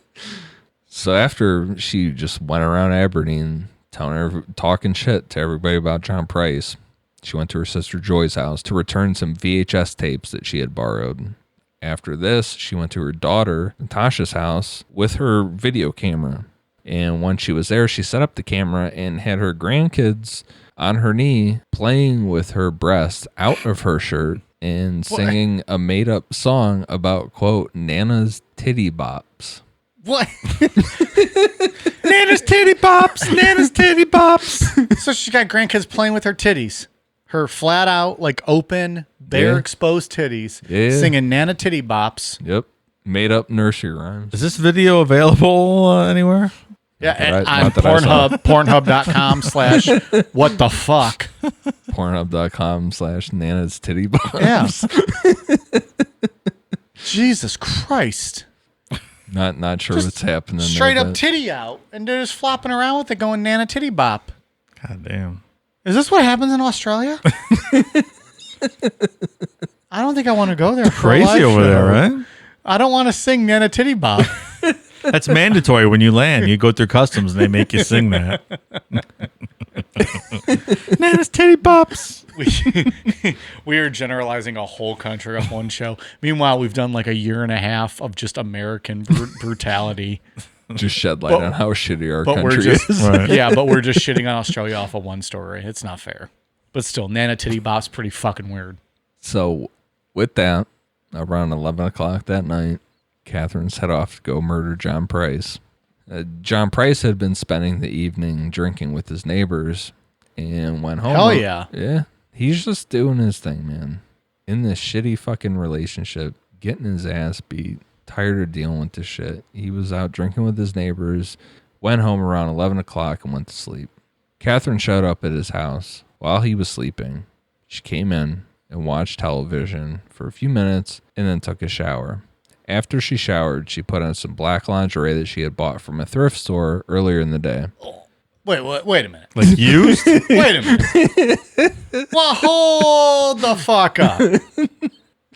Speaker 2: So after she just went around Aberdeen talking shit to everybody about John Price, she went to her sister Joy's house to return some VHS tapes that she had borrowed. After this, she went to her daughter Natasha's house with her video camera. And when she was there, she set up the camera and had her grandkids on her knee playing with her breast out of her shirt and singing a made-up song about, quote, Nana's titty bops.
Speaker 1: What?
Speaker 3: Nana's titty bops. Nana's titty bops.
Speaker 1: So she got grandkids playing with her titties. Her flat out, like open, bare exposed titties.
Speaker 2: Yeah.
Speaker 1: Singing Nana titty bops.
Speaker 2: Yep. Made up nursery rhymes.
Speaker 3: Is this video available anywhere?
Speaker 1: Yeah,
Speaker 2: Not
Speaker 1: on
Speaker 2: that I saw.
Speaker 1: Pornhub.com/what the fuck.
Speaker 2: Pornhub.com/Nana's titty bops.
Speaker 1: Yeah. Jesus Christ.
Speaker 2: Not sure what's happening
Speaker 1: Straight
Speaker 2: there,
Speaker 1: up
Speaker 2: but
Speaker 1: titty out. And they're just flopping around with it going Nana titty bop.
Speaker 3: God damn.
Speaker 1: Is this what happens in Australia? I don't think I want to go there. For a live
Speaker 3: Crazy over
Speaker 1: show.
Speaker 3: there, right?
Speaker 1: I don't want to sing Nana titty bop.
Speaker 3: That's mandatory when you land. You go through customs and they make you sing that. Nana's titty bops.
Speaker 1: We are generalizing a whole country on one show. Meanwhile, we've done like a year and a half of just American brutality.
Speaker 2: just shed light on how shitty our
Speaker 1: But
Speaker 2: country
Speaker 1: we're just
Speaker 2: is.
Speaker 3: Right.
Speaker 1: yeah, but we're just shitting on Australia off of one story. It's not fair. But still, Nana titty bop's pretty fucking weird.
Speaker 2: So with that, around 11 o'clock that night, Catherine set off to go murder John Price. John Price had been spending the evening drinking with his neighbors and went home.
Speaker 1: Hell yeah.
Speaker 2: Yeah. He's just doing his thing, man. In this shitty fucking relationship, getting his ass beat, tired of dealing with this shit. He was out drinking with his neighbors, went home around 11 o'clock and went to sleep. Catherine showed up at his house while he was sleeping. She came in and watched television for a few minutes and then took a shower. After she showered, she put on some black lingerie that she had bought from a thrift store earlier in the day.
Speaker 1: Wait a minute.
Speaker 3: Like used?
Speaker 1: Wait a minute. Well, hold the fuck up.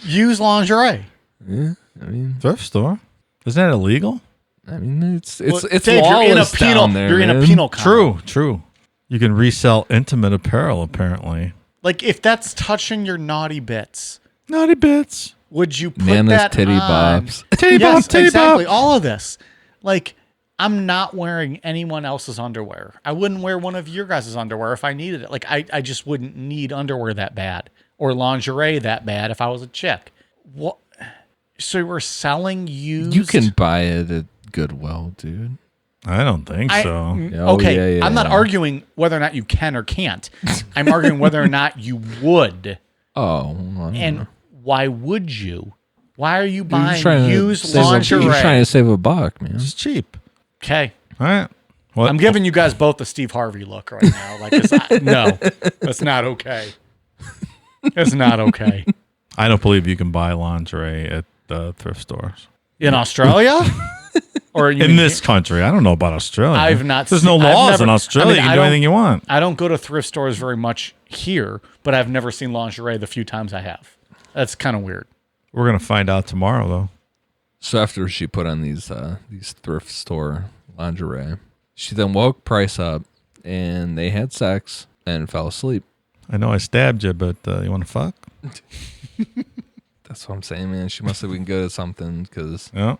Speaker 1: Use lingerie.
Speaker 2: Yeah, I mean,
Speaker 3: Thrift store? Isn't that illegal?
Speaker 2: it's
Speaker 1: Well,
Speaker 2: it's
Speaker 1: Dave,
Speaker 2: lawless down there.
Speaker 1: You're in a
Speaker 2: man.
Speaker 1: penal colony.
Speaker 3: True. You can resell intimate apparel, apparently.
Speaker 1: Like if that's touching your naughty bits,
Speaker 3: Naughty bits.
Speaker 1: would you put
Speaker 2: Nana's
Speaker 1: that
Speaker 2: titty
Speaker 1: on?
Speaker 2: bops.
Speaker 3: Titty
Speaker 1: Yes,
Speaker 3: bop, titty
Speaker 1: exactly.
Speaker 3: bop.
Speaker 1: All of this. Like, I'm not wearing anyone else's underwear. I wouldn't wear one of your guys' underwear if I needed it. Like, I just wouldn't need underwear that bad or lingerie that bad if I was a chick. What? So we're selling used?
Speaker 2: You can buy it at Goodwill, dude.
Speaker 3: I don't think so.
Speaker 2: Oh,
Speaker 1: Okay,
Speaker 2: yeah,
Speaker 1: I'm not
Speaker 2: yeah.
Speaker 1: arguing whether or not you can or can't. I'm arguing whether or not you would.
Speaker 2: Oh, well, I don't
Speaker 1: And
Speaker 2: know.
Speaker 1: why would you? Why are you
Speaker 2: You're
Speaker 1: buying
Speaker 2: trying to
Speaker 1: used
Speaker 2: save
Speaker 1: lingerie?
Speaker 2: You're trying to save a buck, man.
Speaker 3: It's cheap.
Speaker 1: Okay.
Speaker 3: All right. What?
Speaker 1: I'm giving you guys both the Steve Harvey look right now. Like, no, that's not okay. It's not okay.
Speaker 3: I don't believe you can buy lingerie at the thrift stores.
Speaker 1: In Australia? Or you
Speaker 3: In
Speaker 1: mean-
Speaker 3: this country. I don't know about Australia.
Speaker 1: I've not
Speaker 3: There's
Speaker 1: seen-
Speaker 3: no
Speaker 1: I've
Speaker 3: laws
Speaker 1: never-
Speaker 3: in Australia.
Speaker 1: I mean,
Speaker 3: you
Speaker 1: I
Speaker 3: can do
Speaker 1: don't-
Speaker 3: anything you want.
Speaker 1: I don't go to thrift stores very much here, but I've never seen lingerie the few times I have. That's kind of weird.
Speaker 3: We're going to find out tomorrow, though.
Speaker 2: So after she put on these thrift store lingerie, she then woke Price up and they had sex and fell asleep.
Speaker 3: I know I stabbed you, but you want to fuck?
Speaker 2: That's what I'm saying, man. She must have been good at something because
Speaker 3: Yeah.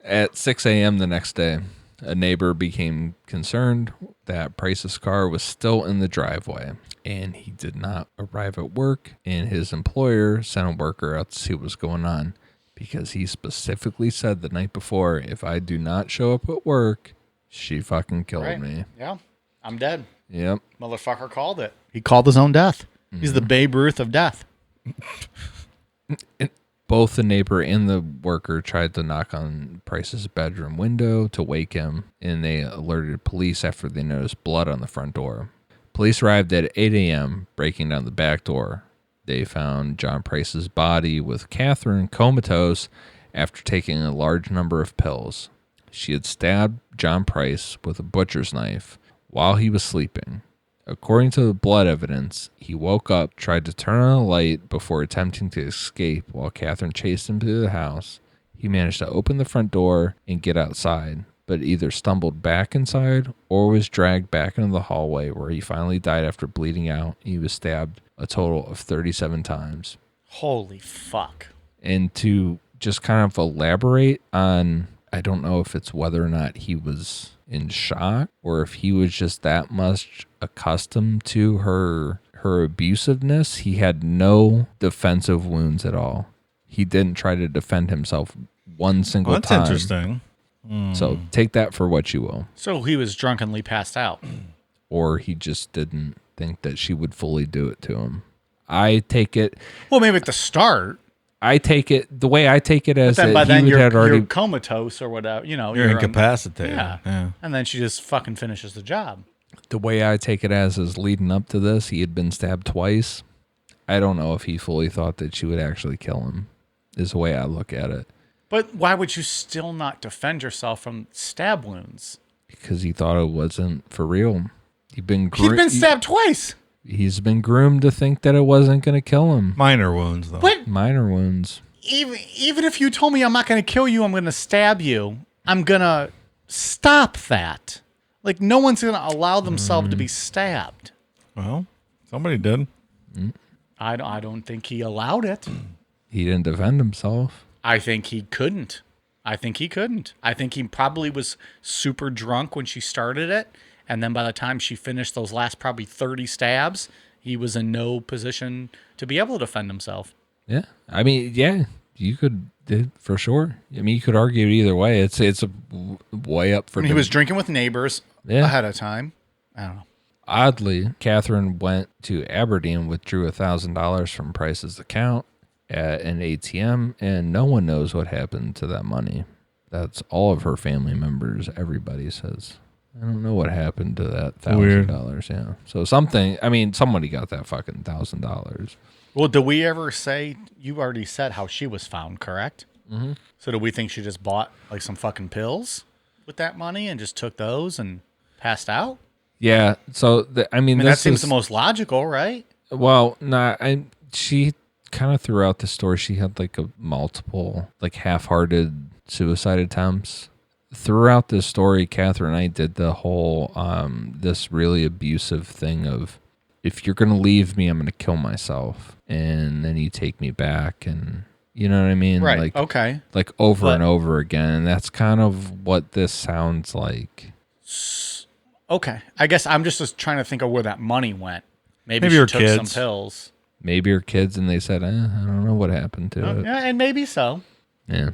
Speaker 2: at 6 a.m. the next day, a neighbor became concerned that Price's car was still in the driveway and he did not arrive at work, and his employer sent a worker out to see what was going on because he specifically said the night before, if I do not show up at work, she fucking killed me.
Speaker 1: Yeah. I'm dead.
Speaker 2: Yep.
Speaker 1: Motherfucker called it. He called his own death. He's the Babe Ruth of death.
Speaker 2: Both the neighbor and the worker tried to knock on Price's bedroom window to wake him, and they alerted police after they noticed blood on the front door. Police arrived at 8 a.m., breaking down the back door. They found John Price's body with Catherine comatose after taking a large number of pills. She had stabbed John Price with a butcher's knife while he was sleeping. According to the blood evidence, he woke up, tried to turn on a light before attempting to escape while Catherine chased him to the house. He managed to open the front door and get outside, but either stumbled back inside or was dragged back into the hallway where he finally died after bleeding out. He was stabbed a total of 37 times.
Speaker 1: Holy fuck.
Speaker 2: And to just kind of elaborate on, I don't know if it's whether or not he was in shock or if he was just that much accustomed to her abusiveness. He had no defensive wounds at all. He didn't try to defend himself one single
Speaker 3: That's
Speaker 2: time.
Speaker 3: interesting.
Speaker 2: So take that for what you will.
Speaker 1: So he was drunkenly passed out.
Speaker 2: Or he just didn't think that she would fully do it to him. I take it.
Speaker 1: Well, maybe at the start.
Speaker 2: The way I take it as
Speaker 1: But then by
Speaker 2: that
Speaker 1: then
Speaker 2: he had already
Speaker 1: you're comatose or whatever. You know,
Speaker 3: You're incapacitated.
Speaker 1: Yeah. And then she just fucking finishes the job.
Speaker 2: the way I take it as is leading up to this, he had been stabbed twice. I don't know if he fully thought that she would actually kill him, is the way I look at it.
Speaker 1: But why would you still not defend yourself from stab wounds?
Speaker 2: Because he thought it wasn't for real.
Speaker 1: He'd been stabbed twice.
Speaker 2: He's been groomed to think that it wasn't going to kill him.
Speaker 3: Minor wounds, though.
Speaker 1: But
Speaker 2: Minor wounds.
Speaker 1: even if you told me I'm not going to kill you, I'm going to stab you, I'm going to stop that. Like, no one's going to allow themselves to be stabbed.
Speaker 3: Well, somebody did.
Speaker 1: I don't think he allowed it.
Speaker 2: He didn't defend himself.
Speaker 1: I think he couldn't. I think he probably was super drunk when she started it. And then by the time she finished those last probably 30 stabs, he was in no position to be able to defend himself.
Speaker 2: Yeah. I mean, yeah, you could, for sure. I mean, you could argue it either way. It's a way up for
Speaker 1: He was drinking with neighbors ahead of time. I don't know.
Speaker 2: Oddly, Catherine went to Aberdeen, withdrew $1,000 from Price's account at an ATM, and no one knows what happened to that money. That's all of her family members. Everybody says, I don't know what happened to that $1,000. Yeah. So somebody got that fucking $1,000.
Speaker 1: Well, did we ever say, you already said how she was found, correct?
Speaker 2: Mm-hmm.
Speaker 1: So do we think she just bought like some fucking pills with that money and just took those and passed out?
Speaker 2: Yeah. So,
Speaker 1: That seems the most logical, right?
Speaker 2: Well, she kind of throughout the story, she had like a multiple, like half-hearted suicide attempts. Throughout this story, Katherine Knight did the whole, this really abusive thing of, if you're going to leave me, I'm going to kill myself. And then you take me back, and you know what I mean?
Speaker 1: Right.
Speaker 2: Like,
Speaker 1: okay.
Speaker 2: Like over and over again. And that's kind of what this sounds like.
Speaker 1: Okay. I guess I'm just trying to think of where that money went. Maybe
Speaker 3: Maybe
Speaker 1: she
Speaker 3: her
Speaker 1: took
Speaker 3: kids.
Speaker 1: some pills.
Speaker 2: Maybe her kids, and they said, I don't know what happened to it.
Speaker 1: Yeah, and maybe so.
Speaker 2: Yeah.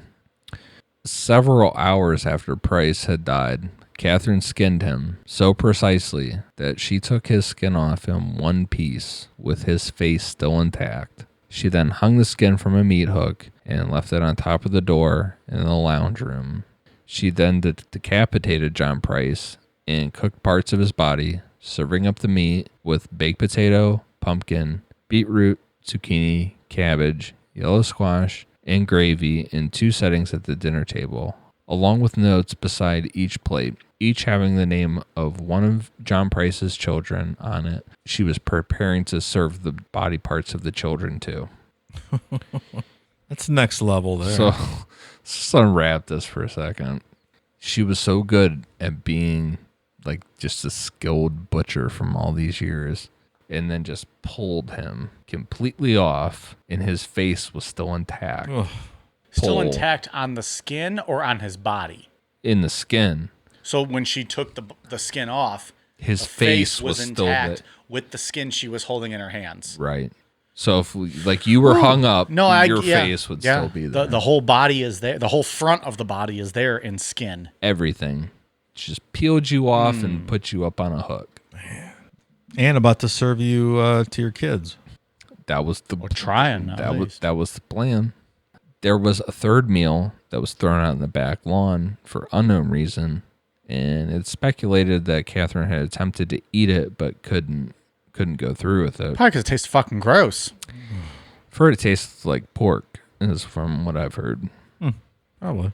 Speaker 2: Several hours after Price had died, Catherine skinned him so precisely that she took his skin off in one piece with his face still intact. She then hung the skin from a meat hook and left it on top of the door in the lounge room. She then decapitated John Price and cooked parts of his body, serving up the meat with baked potato, pumpkin, beetroot, zucchini, cabbage, yellow squash, and gravy in 2 settings at the dinner table, along with notes beside each plate, each having the name of one of John Price's children on it. She was preparing to serve the body parts of the children too.
Speaker 3: That's next level there.
Speaker 2: So let's unwrap this for a second. She was so good at being like just a skilled butcher from all these years, and then just pulled him completely off, and his face was still intact.
Speaker 3: Ugh.
Speaker 1: Still intact on the skin or on his body?
Speaker 2: In the skin.
Speaker 1: So when she took the skin off,
Speaker 2: His
Speaker 1: the
Speaker 2: face was still
Speaker 1: intact
Speaker 2: there.
Speaker 1: with the skin she was holding in her hands.
Speaker 2: Right. So if you were hung up, your face would still be there.
Speaker 1: The whole body is there. The whole front of the body is there in skin.
Speaker 2: Everything. Just peeled you off and put you up on a hook.
Speaker 3: And about to serve you to your kids.
Speaker 2: That was the
Speaker 1: trying.
Speaker 2: That was the plan. There was a third meal that was thrown out in the back lawn for unknown reason, and it's speculated that Catherine had attempted to eat it but couldn't go through with it.
Speaker 1: Probably because it tastes fucking gross.
Speaker 2: For it tastes like pork, is from what I've heard.
Speaker 3: Probably.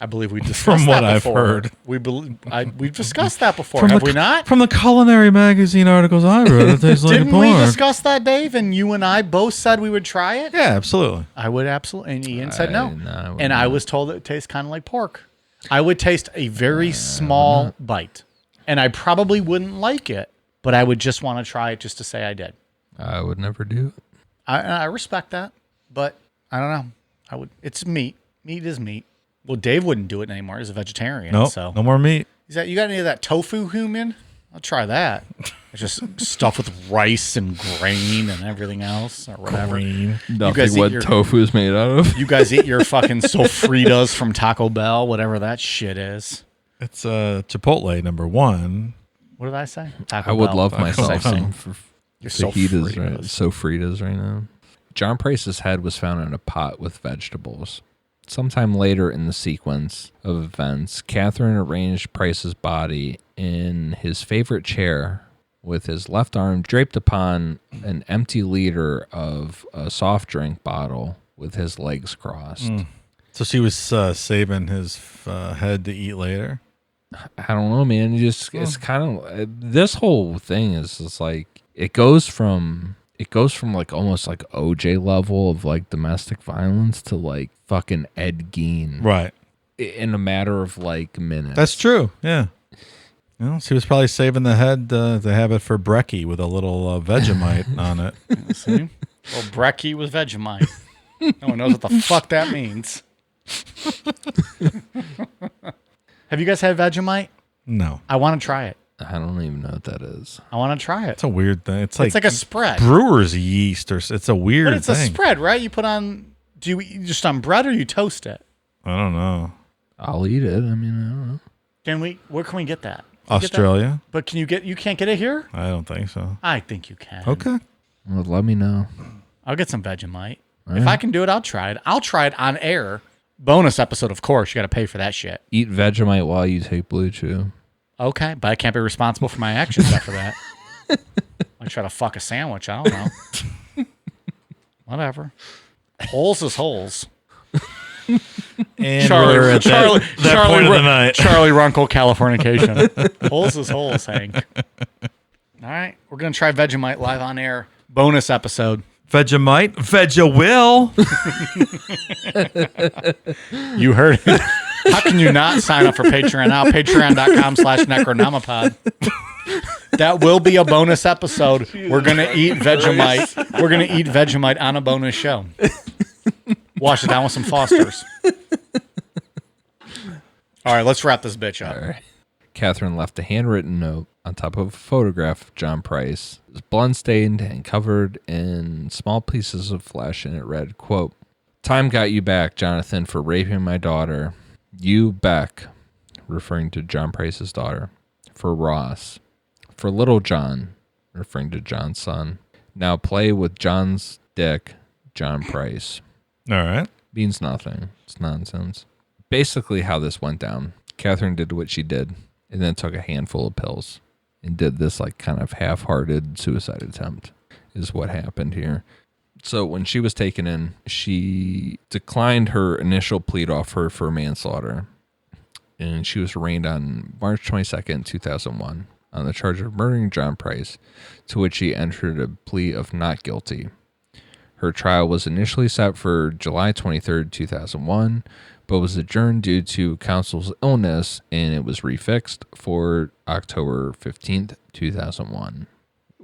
Speaker 1: I believe we discussed
Speaker 3: From what
Speaker 1: that
Speaker 3: I've
Speaker 1: before.
Speaker 3: heard.
Speaker 1: We've discussed that before, have we not?
Speaker 3: From the culinary magazine articles I read, it tastes like a
Speaker 1: Didn't
Speaker 3: pork.
Speaker 1: we discuss that, Dave? And you and I both said we would try it?
Speaker 3: Yeah, absolutely.
Speaker 1: I would absolutely. And Ian said no.
Speaker 2: No,
Speaker 1: And I was told it tastes kind of like pork. I would taste a very small bite. And I probably wouldn't like it, but I would just want to try it just to say I did.
Speaker 2: I would never do it.
Speaker 1: I respect that, but I don't know. It's meat. Meat is meat. Well, Dave wouldn't do it anymore. He's a vegetarian.
Speaker 3: Nope,
Speaker 1: So
Speaker 3: no more meat.
Speaker 1: you got any of that tofu human? I'll try that. It's just stuffed with rice and grain and everything else or whatever.
Speaker 3: Green.
Speaker 2: Nothing what tofu is made out of.
Speaker 1: You guys eat your fucking sofritas from Taco Bell, whatever that shit is.
Speaker 3: It's Chipotle #1.
Speaker 1: What did I say? Taco
Speaker 2: I would
Speaker 1: Bell.
Speaker 2: love myself
Speaker 3: Bell.
Speaker 2: some for
Speaker 1: Your
Speaker 2: fajitas, right?
Speaker 1: sofritas.
Speaker 2: Sofritas right now. John Price's head was found in a pot with vegetables. Sometime later in the sequence of events, Katherine arranged Price's body in his favorite chair with his left arm draped upon an empty liter of a soft drink bottle with his legs crossed.
Speaker 3: So she was saving his head to eat later.
Speaker 2: I don't know, man. It's kind of this whole thing is just like it goes from like almost like OJ level of like domestic violence to like fucking Ed Gein,
Speaker 3: Right.
Speaker 2: in a matter of like minutes.
Speaker 3: That's true. Yeah. Well, she was probably saving the head to have it for brekkie with a little Vegemite on it.
Speaker 1: See? Well, brekkie was Vegemite. No one knows what the fuck that means. Have you guys had Vegemite?
Speaker 3: No.
Speaker 1: I want to try it.
Speaker 2: I don't even know what that is.
Speaker 1: I want to try it.
Speaker 3: It's a weird thing. It's like
Speaker 1: a spread.
Speaker 3: brewer's yeast it's a weird
Speaker 1: But it's a
Speaker 3: thing.
Speaker 1: spread, right? You put on, do you eat just on bread or you toast it?
Speaker 3: I don't know.
Speaker 2: I'll eat it. I mean, I don't know.
Speaker 1: Where can we get that? Can you get that?
Speaker 3: Australia?
Speaker 1: But you can't get it here?
Speaker 3: I don't think so.
Speaker 1: I think you can.
Speaker 3: Okay.
Speaker 2: Well, let me know.
Speaker 1: I'll get some Vegemite. If I can do it, I'll try it. I'll try it on air. Bonus episode, of course. You got to pay for that shit.
Speaker 2: Eat Vegemite while you take Blue Chew.
Speaker 1: Okay, but I can't be responsible for my actions after that. I try to fuck a sandwich. I don't know. Whatever. Holes is holes.
Speaker 3: And we're at that point of the night.
Speaker 1: Charlie Runkle, Californication. Holes is holes, Hank. All right, we're gonna try Vegemite live on air. Bonus episode.
Speaker 3: Vegemite? Veg-a-will?
Speaker 1: You heard it. How can you not sign up for Patreon now? Patreon.com/Necronomipod. That will be a bonus episode. We're going to eat Vegemite. We're going to eat Vegemite on a bonus show. Wash it down with some Fosters. All right, let's wrap this bitch up.
Speaker 2: All right. Katherine left a handwritten note on top of a photograph of John Price. It was blood-stained and covered in small pieces of flesh, and it read, quote, "Time got you back, Jonathan, for raping my daughter. You, Beck," referring to John Price's daughter, "for Ross. For little John," referring to John's son. "Now play with John's dick, John Price."
Speaker 3: All right.
Speaker 2: Means nothing. It's nonsense. Basically how this went down, Katherine did what she did and then took a handful of pills and did this like kind of half-hearted suicide attempt is what happened here. So when she was taken in, she declined her initial plea offer for manslaughter, and she was arraigned on March 22nd, 2001 on the charge of murdering John Price, to which she entered a plea of not guilty. Her trial was initially set for July 23rd, 2001, but was adjourned due to counsel's illness, and it was refixed for October 15th, 2001.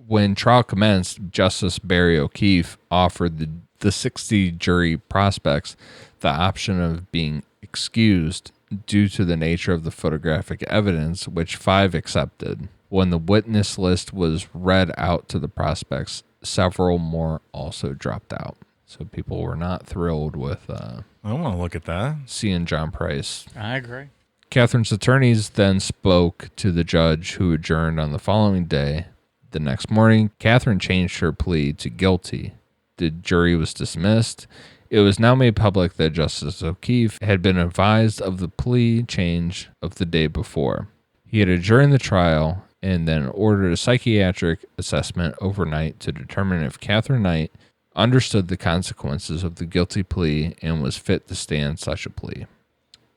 Speaker 2: When trial commenced, Justice Barry O'Keefe offered the 60 jury prospects the option of being excused due to the nature of the photographic evidence, which 5 accepted. When the witness list was read out to the prospects, several more also dropped out. So people were not thrilled with
Speaker 3: I want to look at that.
Speaker 2: seeing John Price.
Speaker 1: I agree.
Speaker 2: Katherine's attorneys then spoke to the judge, who adjourned on the following day. The next morning, Katherine changed her plea to guilty. The jury was dismissed. It was now made public that Justice O'Keefe had been advised of the plea change of the day before. He had adjourned the trial and then ordered a psychiatric assessment overnight to determine if Katherine Knight understood the consequences of the guilty plea and was fit to stand such a plea.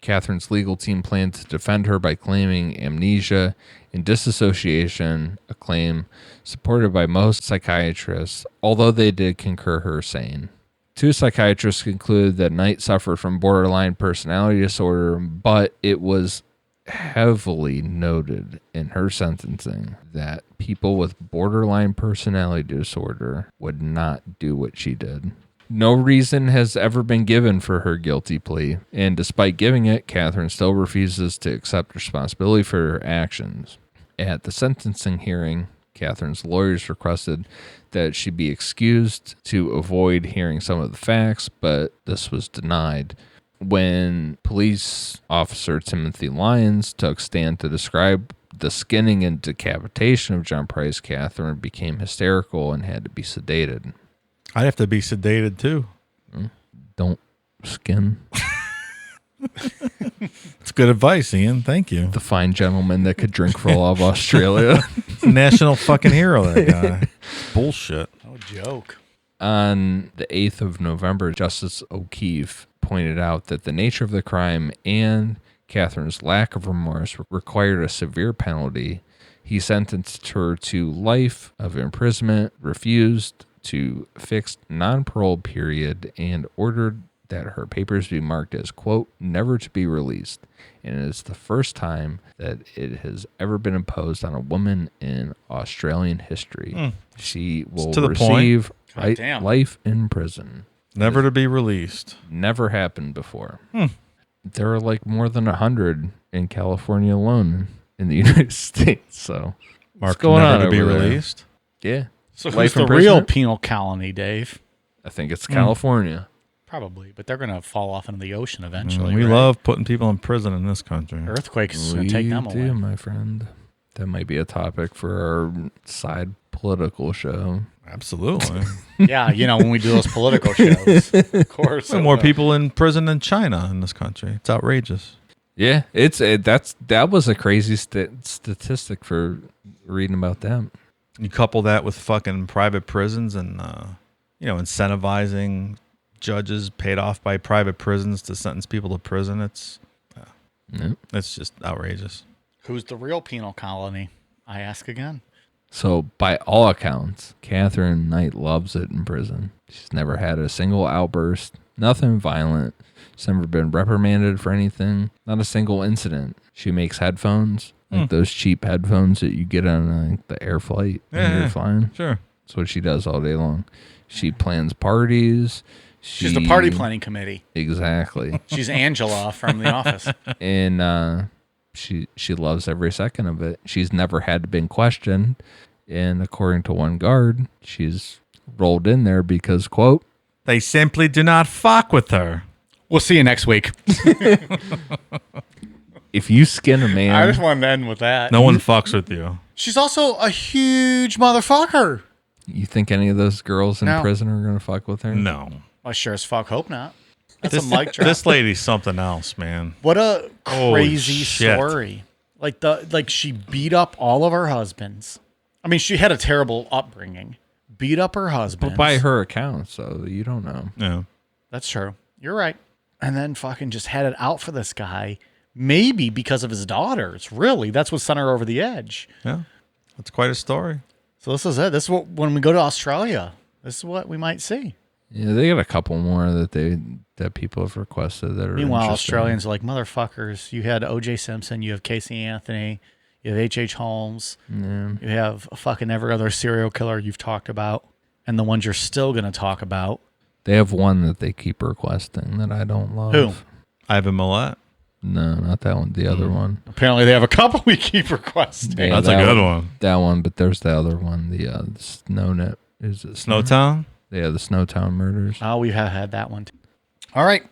Speaker 2: Catherine's legal team planned to defend her by claiming amnesia and disassociation, a claim supported by most psychiatrists, although they did concur her sane. 2 psychiatrists concluded that Knight suffered from borderline personality disorder, but it was heavily noted in her sentencing that people with borderline personality disorder would not do what she did. No reason has ever been given for her guilty plea, and despite giving it, Katherine still refuses to accept responsibility for her actions. At the sentencing hearing, Katherine's lawyers requested that she be excused to avoid hearing some of the facts, but this was denied. When police officer Timothy Lyons took stand to describe the skinning and decapitation of John Price, Katherine became hysterical and had to be sedated.
Speaker 3: I'd have to be sedated too.
Speaker 2: Don't skin.
Speaker 3: It's good advice, Ian. Thank you.
Speaker 2: The fine gentleman that could drink for all of Australia.
Speaker 3: National fucking hero, that guy. Bullshit.
Speaker 1: No joke.
Speaker 2: On the 8th of November, Justice O'Keefe pointed out that the nature of the crime and Katherine's lack of remorse required a severe penalty. He sentenced her to life of imprisonment, refused to fixed non-parole period, and ordered that her papers be marked as, quote, never to be released. And it is the first time that it has ever been imposed on a woman in Australian history. She will
Speaker 3: to the
Speaker 2: receive
Speaker 1: damn.
Speaker 2: life in prison.
Speaker 3: Never to be released.
Speaker 2: Never happened before. There are like more than 100 in California alone in the United States. So what's
Speaker 3: Mark
Speaker 2: going on
Speaker 3: never to be
Speaker 2: over there?
Speaker 3: released.
Speaker 2: Yeah.
Speaker 1: So who's
Speaker 2: Life
Speaker 1: the real
Speaker 2: imprisonment?
Speaker 1: penal colony, Dave?
Speaker 2: I think it's California.
Speaker 1: Probably, but they're going to fall off into the ocean eventually.
Speaker 3: We
Speaker 1: right?
Speaker 3: love putting people in prison in this country.
Speaker 1: Earthquakes is going to take them
Speaker 2: We
Speaker 1: away.
Speaker 2: do, my friend. That might be a topic for our side political show.
Speaker 3: Absolutely.
Speaker 1: Yeah, when we do those political shows, of course.
Speaker 3: There are more people in prison than China in this country. It's outrageous.
Speaker 2: Yeah, that was a crazy statistic for reading about them.
Speaker 3: You couple that with fucking private prisons and, incentivizing judges paid off by private prisons to sentence people to prison. It's just outrageous.
Speaker 1: Who's the real penal colony? I ask again.
Speaker 2: So, by all accounts, Katherine Knight loves it in prison. She's never had a single outburst, nothing violent. She's never been reprimanded for anything, not a single incident. She makes headphones, like those cheap headphones that you get on the air flight when you're flying.
Speaker 3: Sure.
Speaker 2: That's what she does all day long. She plans parties.
Speaker 1: She's the party planning committee.
Speaker 2: Exactly.
Speaker 1: She's Angela from The Office.
Speaker 2: And she loves every second of it. She's never had been questioned. And according to one guard, she's rolled in there because, quote,
Speaker 3: they simply do not fuck with her.
Speaker 1: We'll see you next week.
Speaker 2: if you skin a man,
Speaker 1: I just wanted to end with that.
Speaker 3: No one fucks with you.
Speaker 1: She's also a huge motherfucker.
Speaker 2: you think any of those girls in
Speaker 1: No.
Speaker 2: prison are going to fuck with her?
Speaker 3: No.
Speaker 1: I sure as fuck hope not. That's a mic drop.
Speaker 3: This lady's something else, man.
Speaker 1: What a
Speaker 3: Holy
Speaker 1: crazy
Speaker 3: shit.
Speaker 1: story. Like she beat up all of her husbands. I mean, she had a terrible upbringing. Beat up her husband.
Speaker 2: But by her account, so you don't know.
Speaker 3: Yeah.
Speaker 1: That's true. You're right. And then fucking just had it out for this guy. Maybe because of his daughters. Really, that's what sent her over the edge.
Speaker 3: Yeah. That's quite a story.
Speaker 1: So this is it. This is what, when we go to Australia, this is what we might see.
Speaker 2: Yeah, they got a couple more that people have requested that are
Speaker 1: Meanwhile,
Speaker 2: interesting.
Speaker 1: Australians are like, motherfuckers. You had O.J. Simpson. You have Casey Anthony. You have H.H. Holmes.
Speaker 2: Yeah.
Speaker 1: You have fucking every other serial killer you've talked about. And the ones you're still going to talk about.
Speaker 2: They have one that they keep requesting that I don't love.
Speaker 1: Who?
Speaker 3: Ivan Milat.
Speaker 2: No, not that one. The other one.
Speaker 1: Apparently, they have a couple we keep requesting.
Speaker 2: Yeah,
Speaker 3: That's a
Speaker 2: that
Speaker 3: good one.
Speaker 2: That one, but there's the other one. The Snownet. Is it
Speaker 3: Snowtown?
Speaker 2: Yeah, the Snowtown murders.
Speaker 1: Oh, we have had that one too. All right.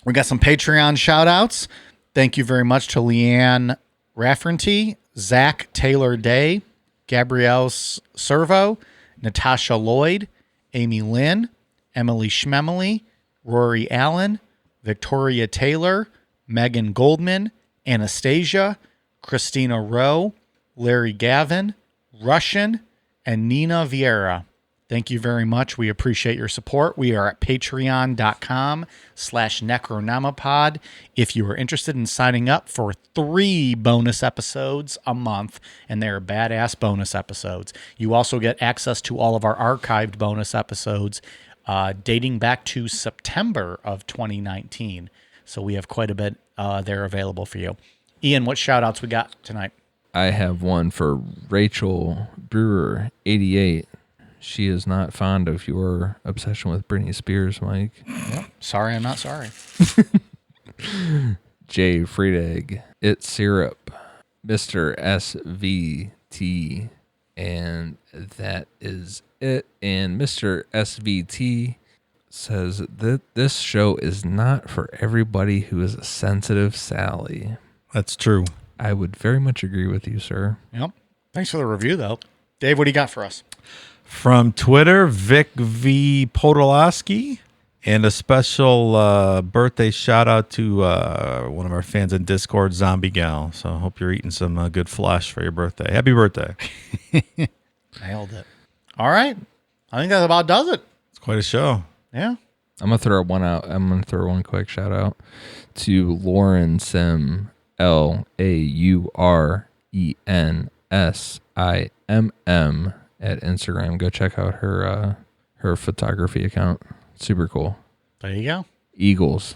Speaker 1: We got some Patreon shout outs. Thank you very much to Leanne Rafferty, Zach Taylor Day, Gabrielle Servo, Natasha Lloyd, Amy Lynn, Emily Schmemily, Rory Allen, Victoria Taylor, Megan Goldman, Anastasia, Christina Rowe, Larry Gavin, Russian, and Nina Vieira. Thank you very much. We appreciate your support. We are at patreon.com/necronomipod. If you are interested in signing up for 3 bonus episodes a month, and they're badass bonus episodes, you also get access to all of our archived bonus episodes dating back to September of 2019. So we have quite a bit there available for you. Ian, what shout outs we got tonight?
Speaker 2: I have one for Rachel Brewer, 88. She is not fond of your obsession with Britney Spears, Mike.
Speaker 1: Yep. Sorry, I'm not sorry.
Speaker 2: Jay Friedegg, It's Syrup, Mr. SVT, and that is it. And Mr. SVT says that this show is not for everybody who is a sensitive Sally.
Speaker 3: That's true.
Speaker 2: I would very much agree with you, sir.
Speaker 1: Yep. Thanks for the review, though. Dave, what do you got for us?
Speaker 3: From Twitter, Vic V. Podolowski, and a special birthday shout out to one of our fans in Discord, Zombie Gal. So I hope you're eating some good flesh for your birthday. Happy birthday.
Speaker 1: Nailed it. All right. I think that about does it.
Speaker 3: It's quite a show.
Speaker 1: Yeah.
Speaker 2: I'm gonna throw one out. I'm gonna throw one quick shout out to Lauren Sim, LAURENSIMM at Instagram. Go check out her photography account. Super cool.
Speaker 1: There you go.
Speaker 2: Eagles.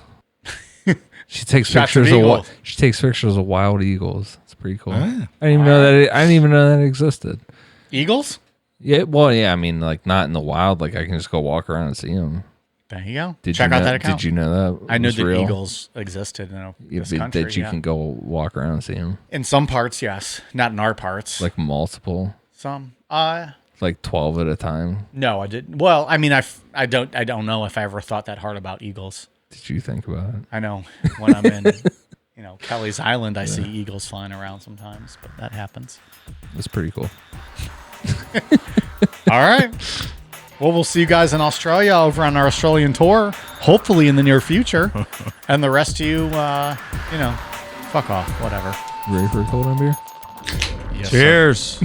Speaker 2: She takes
Speaker 1: Shots of
Speaker 2: pictures
Speaker 1: eagles.
Speaker 2: she takes pictures of wild eagles. It's pretty cool.
Speaker 3: Oh, yeah.
Speaker 2: I didn't even know that existed.
Speaker 1: Eagles?
Speaker 2: Yeah, well, yeah. I mean, like not in the wild. Like I can just go walk around and see them.
Speaker 1: There you go.
Speaker 2: Did
Speaker 1: Check
Speaker 2: you
Speaker 1: out
Speaker 2: know,
Speaker 1: that account.
Speaker 2: Did you know that?
Speaker 1: I knew
Speaker 2: was
Speaker 1: that
Speaker 2: real?
Speaker 1: eagles existed in this country.
Speaker 2: That you can go walk around and see them.
Speaker 1: In some parts, yes. Not in our parts.
Speaker 2: Like multiple.
Speaker 1: Some.
Speaker 2: Like 12 at a time.
Speaker 1: No, I didn't. Well, I mean, I don't know if I ever thought that hard about eagles.
Speaker 2: Did you think about it?
Speaker 1: I know when I'm in, Kelly's Island, I see eagles flying around sometimes, but that happens.
Speaker 2: It's pretty cool.
Speaker 1: All right. Well, we'll see you guys in Australia over on our Australian tour, hopefully in the near future. And the rest of you, fuck off, whatever.
Speaker 2: Ready for a cold beer?
Speaker 1: Yes, sir.
Speaker 3: Cheers.